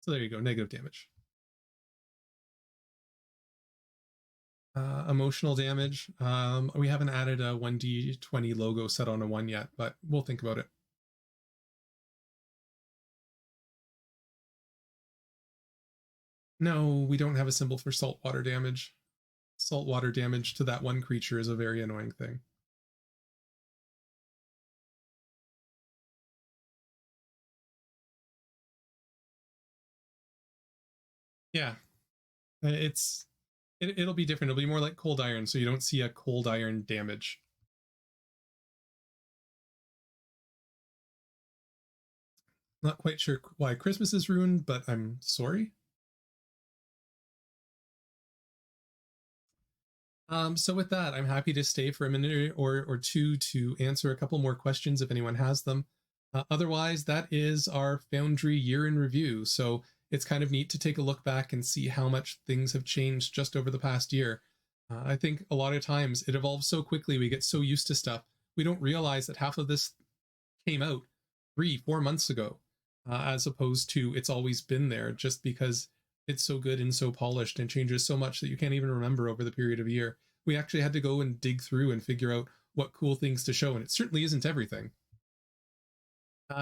A: So there you go, negative damage. Emotional damage. We haven't added a 1d20 logo set on a 1 yet, but we'll think about it. No, we don't have a symbol for saltwater damage. Saltwater damage to that one creature is a very annoying thing. Yeah, it'll be different. It'll be more like cold iron, so you don't see a cold iron damage. Not quite sure why Christmas is ruined, but I'm sorry. So with that, I'm happy to stay for a minute or two to answer a couple more questions if anyone has them. Otherwise, that is our Foundry year in review. So it's kind of neat to take a look back and see how much things have changed just over the past year. I think a lot of times it evolves so quickly, we get so used to stuff, we don't realize that half of this came out 3-4 months ago, as opposed to it's always been there, just because it's so good and so polished and changes so much that you can't even remember over the period of a year. We actually had to go and dig through and figure out what cool things to show, and it certainly isn't everything.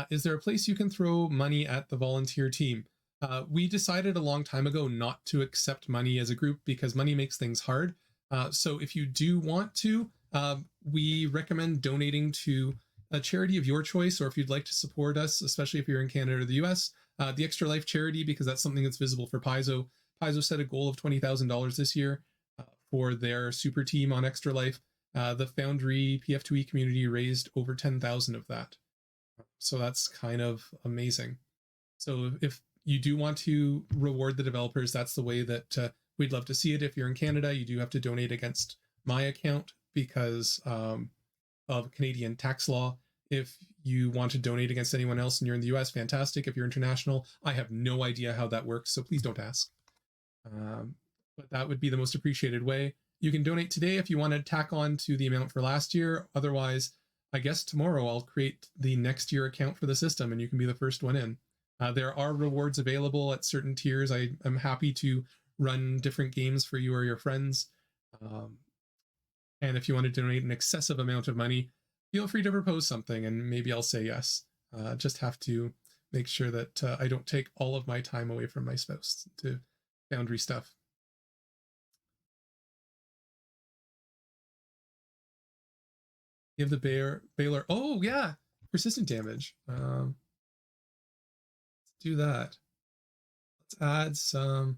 A: Is there a place you can throw money at the volunteer team? We decided a long time ago not to accept money as a group because money makes things hard. So if you do want to, we recommend donating to a charity of your choice, or if you'd like to support us, especially if you're in Canada or the US, the Extra Life charity, because that's something that's visible for Paizo. Paizo set a goal of $20,000 this year for their super team on Extra Life. The Foundry PF2e community raised over 10,000 of that. So that's kind of amazing. So if you do want to reward the developers, that's the way that we'd love to see it. If you're in Canada, you do have to donate against my account because of Canadian tax law. If you want to donate against anyone else and you're in the US, fantastic. If you're international, I have no idea how that works, so please don't ask. But that would be the most appreciated way. You can donate today if you want to tack on to the amount for last year. Otherwise, I guess tomorrow I'll create the next year account for the system and you can be the first one in. There are rewards available at certain tiers. I am happy to run different games for you or your friends. And if you want to donate an excessive amount of money, feel free to propose something and maybe I'll say yes. Just have to make sure that I don't take all of my time away from my spouse to Foundry stuff. Give the Baylor. Oh, yeah. Persistent damage. Let's do that. Let's add some.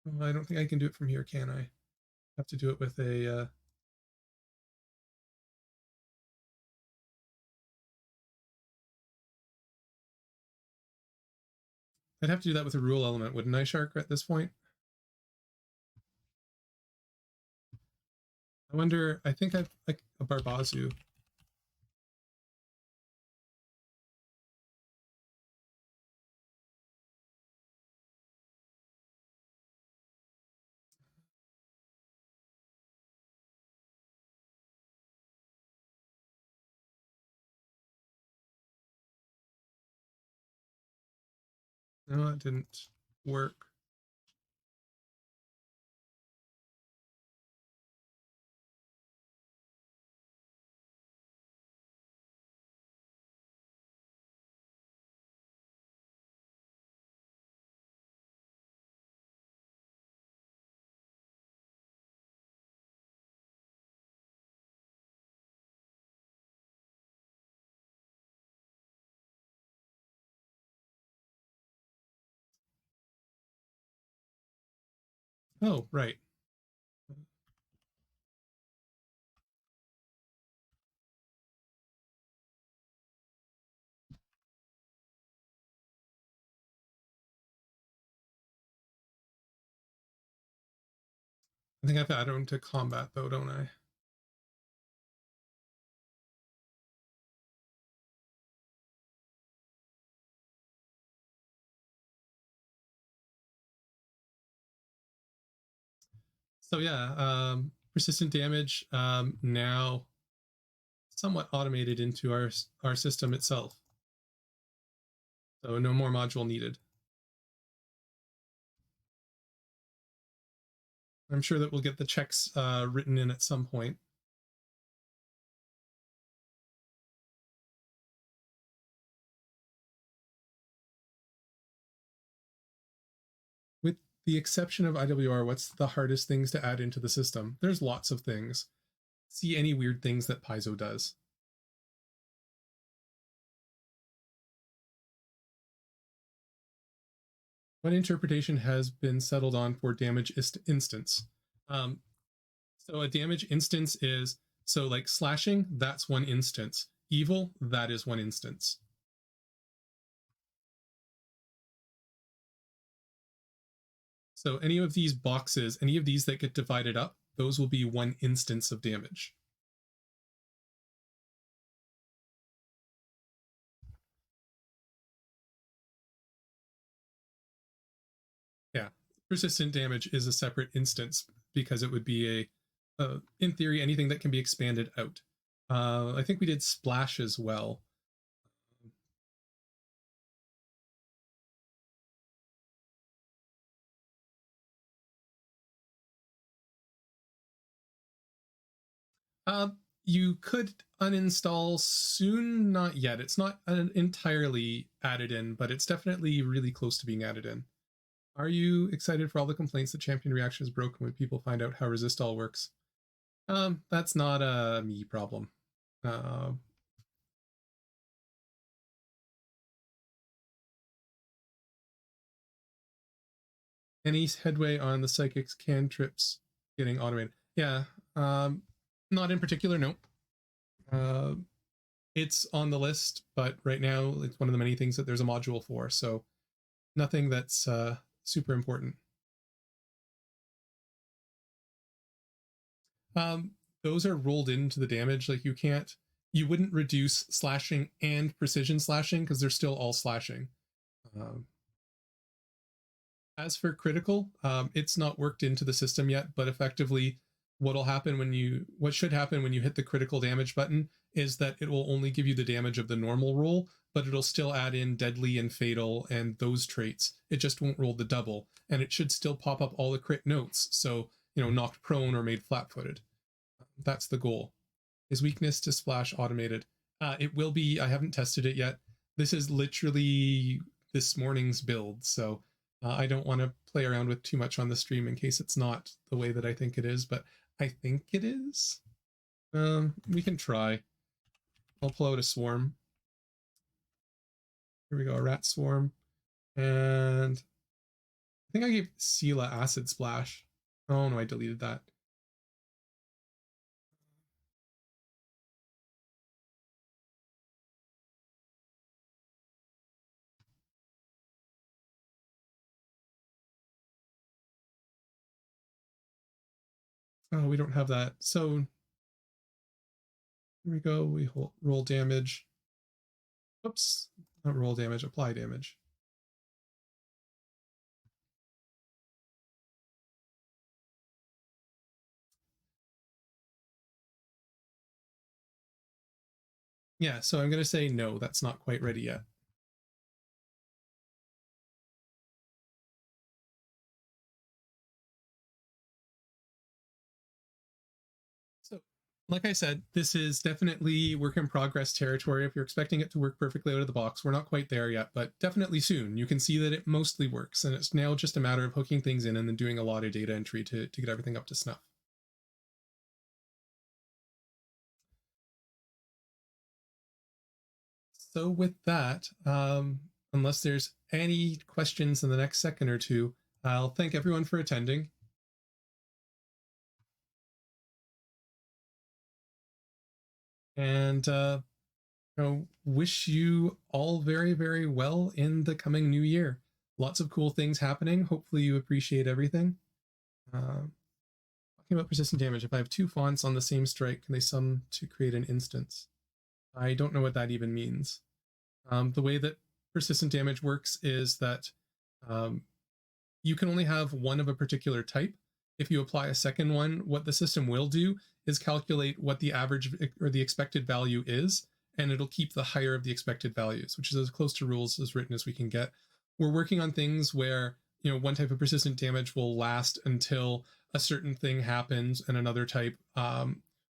A: Oh, I don't think I can do it from here, can I? Have to do it with a. I'd have to do that with a rule element, wouldn't I, Shark, at this point? I wonder, I think I've like a Barbazu. No, it didn't work. Oh, right. I think I have to add him to combat, though, don't I? So yeah, persistent damage. Now somewhat automated into our system itself. So no more module needed. I'm sure that we'll get the checks written in at some point. With the exception of IWR, what's the hardest things to add into the system? There's lots of things. See any weird things that Piezo does. What interpretation has been settled on for damage instance? So a damage instance is, so like slashing, that's one instance. Evil, that is one instance. So any of these boxes, any of these that get divided up, those will be one instance of damage. Yeah, persistent damage is a separate instance because it would be in theory, anything that can be expanded out. I think we did splash as well. You could uninstall soon, not yet. It's not entirely added in, but it's definitely really close to being added in. Are you excited for all the complaints that champion reaction is broken when people find out how resist all works? That's not a me problem. Any headway on the psychics cantrips getting automated? Yeah, not in particular, no. It's on the list, but right now it's one of the many things that there's a module for, so nothing that's super important. Those are rolled into the damage. Like you wouldn't reduce slashing and precision slashing because they're still all slashing. As for critical, it's not worked into the system yet, but effectively what should happen when you hit the critical damage button is that it will only give you the damage of the normal roll, but it'll still add in deadly and fatal and those traits. It just won't roll the double, and it should still pop up all the crit notes. So, knocked prone or made flat-footed. That's the goal. Is weakness to splash automated? It will be. I haven't tested it yet. This is literally this morning's build, so I don't want to play around with too much on the stream in case it's not the way that I think it is, but I think it is. We can try. I'll pull out a swarm. Here we go, a rat swarm. And I think I gave Sila acid splash. Oh no, I deleted that. Oh, we don't have that. So here we go. We roll damage. Oops, not roll damage, apply damage. Yeah, so I'm going to say no, that's not quite ready yet. So, like I said, this is definitely work in progress territory. If you're expecting it to work perfectly out of the box, we're not quite there yet, but definitely soon. You can see that it mostly works, and it's now just a matter of hooking things in and then doing a lot of data entry to get everything up to snuff. So with that, unless there's any questions in the next second or two, I'll thank everyone for attending. And wish you all very, very well in the coming new year. Lots of cool things happening. Hopefully you appreciate everything. Talking about persistent damage, if I have two fonts on the same strike, can they sum to create an instance? I don't know what that even means. The way that persistent damage works is that you can only have one of a particular type. If you apply a second one, what the system will do is calculate what the average or the expected value is, and it'll keep the higher of the expected values, which is as close to rules as written as we can get. We're working on things where, you know, one type of persistent damage will last until a certain thing happens, and another type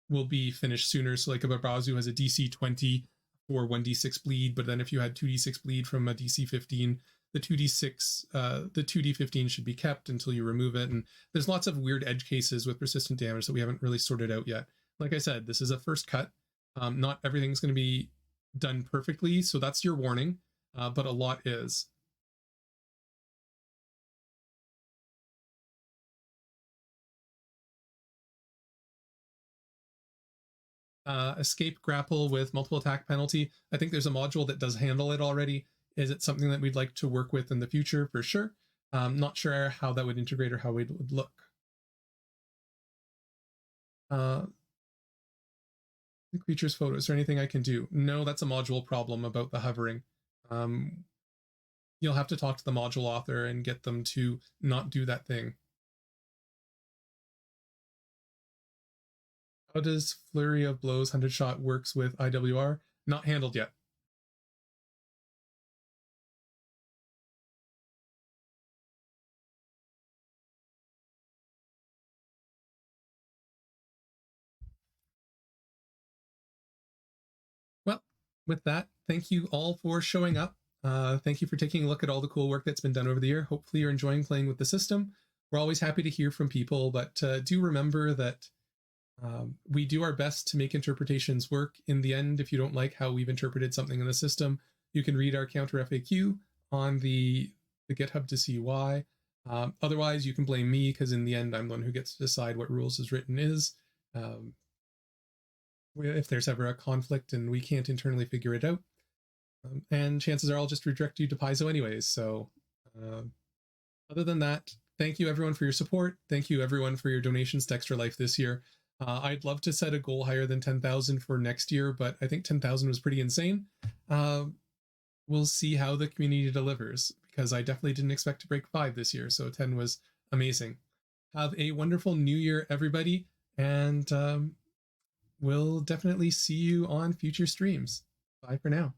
A: will be finished sooner. So like a Babazu has a DC 20 for 1d6 bleed, but then if you had 2d6 bleed from a DC 15, the 2d15 should be kept until you remove it. And there's lots of weird edge cases with persistent damage that we haven't really sorted out yet. Like I said, this is a first cut. Not everything's going to be done perfectly, so that's your warning, but a lot is. Escape grapple with multiple attack penalty. I think there's a module that does handle it already. Is it something that we'd like to work with in the future? For sure. Not sure how that would integrate or how it would look. The creature's photos or anything I can do? No, that's a module problem about the hovering. You'll have to talk to the module author and get them to not do that thing. How does Flurry of Blows 100 shot works with IWR? Not handled yet. Well, with that, thank you all for showing up. Thank you for taking a look at all the cool work that's been done over the year. Hopefully you're enjoying playing with the system. We're always happy to hear from people, but do remember that we do our best to make interpretations work. In the end, if you don't like how we've interpreted something in the system, you can read our counter FAQ on the GitHub to see why. Otherwise, you can blame me, because in the end, I'm the one who gets to decide what rules is written is. If there's ever a conflict and we can't internally figure it out. And chances are I'll just redirect you to Paizo anyways. So other than that, thank you everyone for your support. Thank you everyone for your donations to Extra Life this year. I'd love to set a goal higher than 10,000 for next year, but I think 10,000 was pretty insane. We'll see how the community delivers, because I definitely didn't expect to break 5 this year. So 10 was amazing. Have a wonderful new year, everybody. And we'll definitely see you on future streams. Bye for now.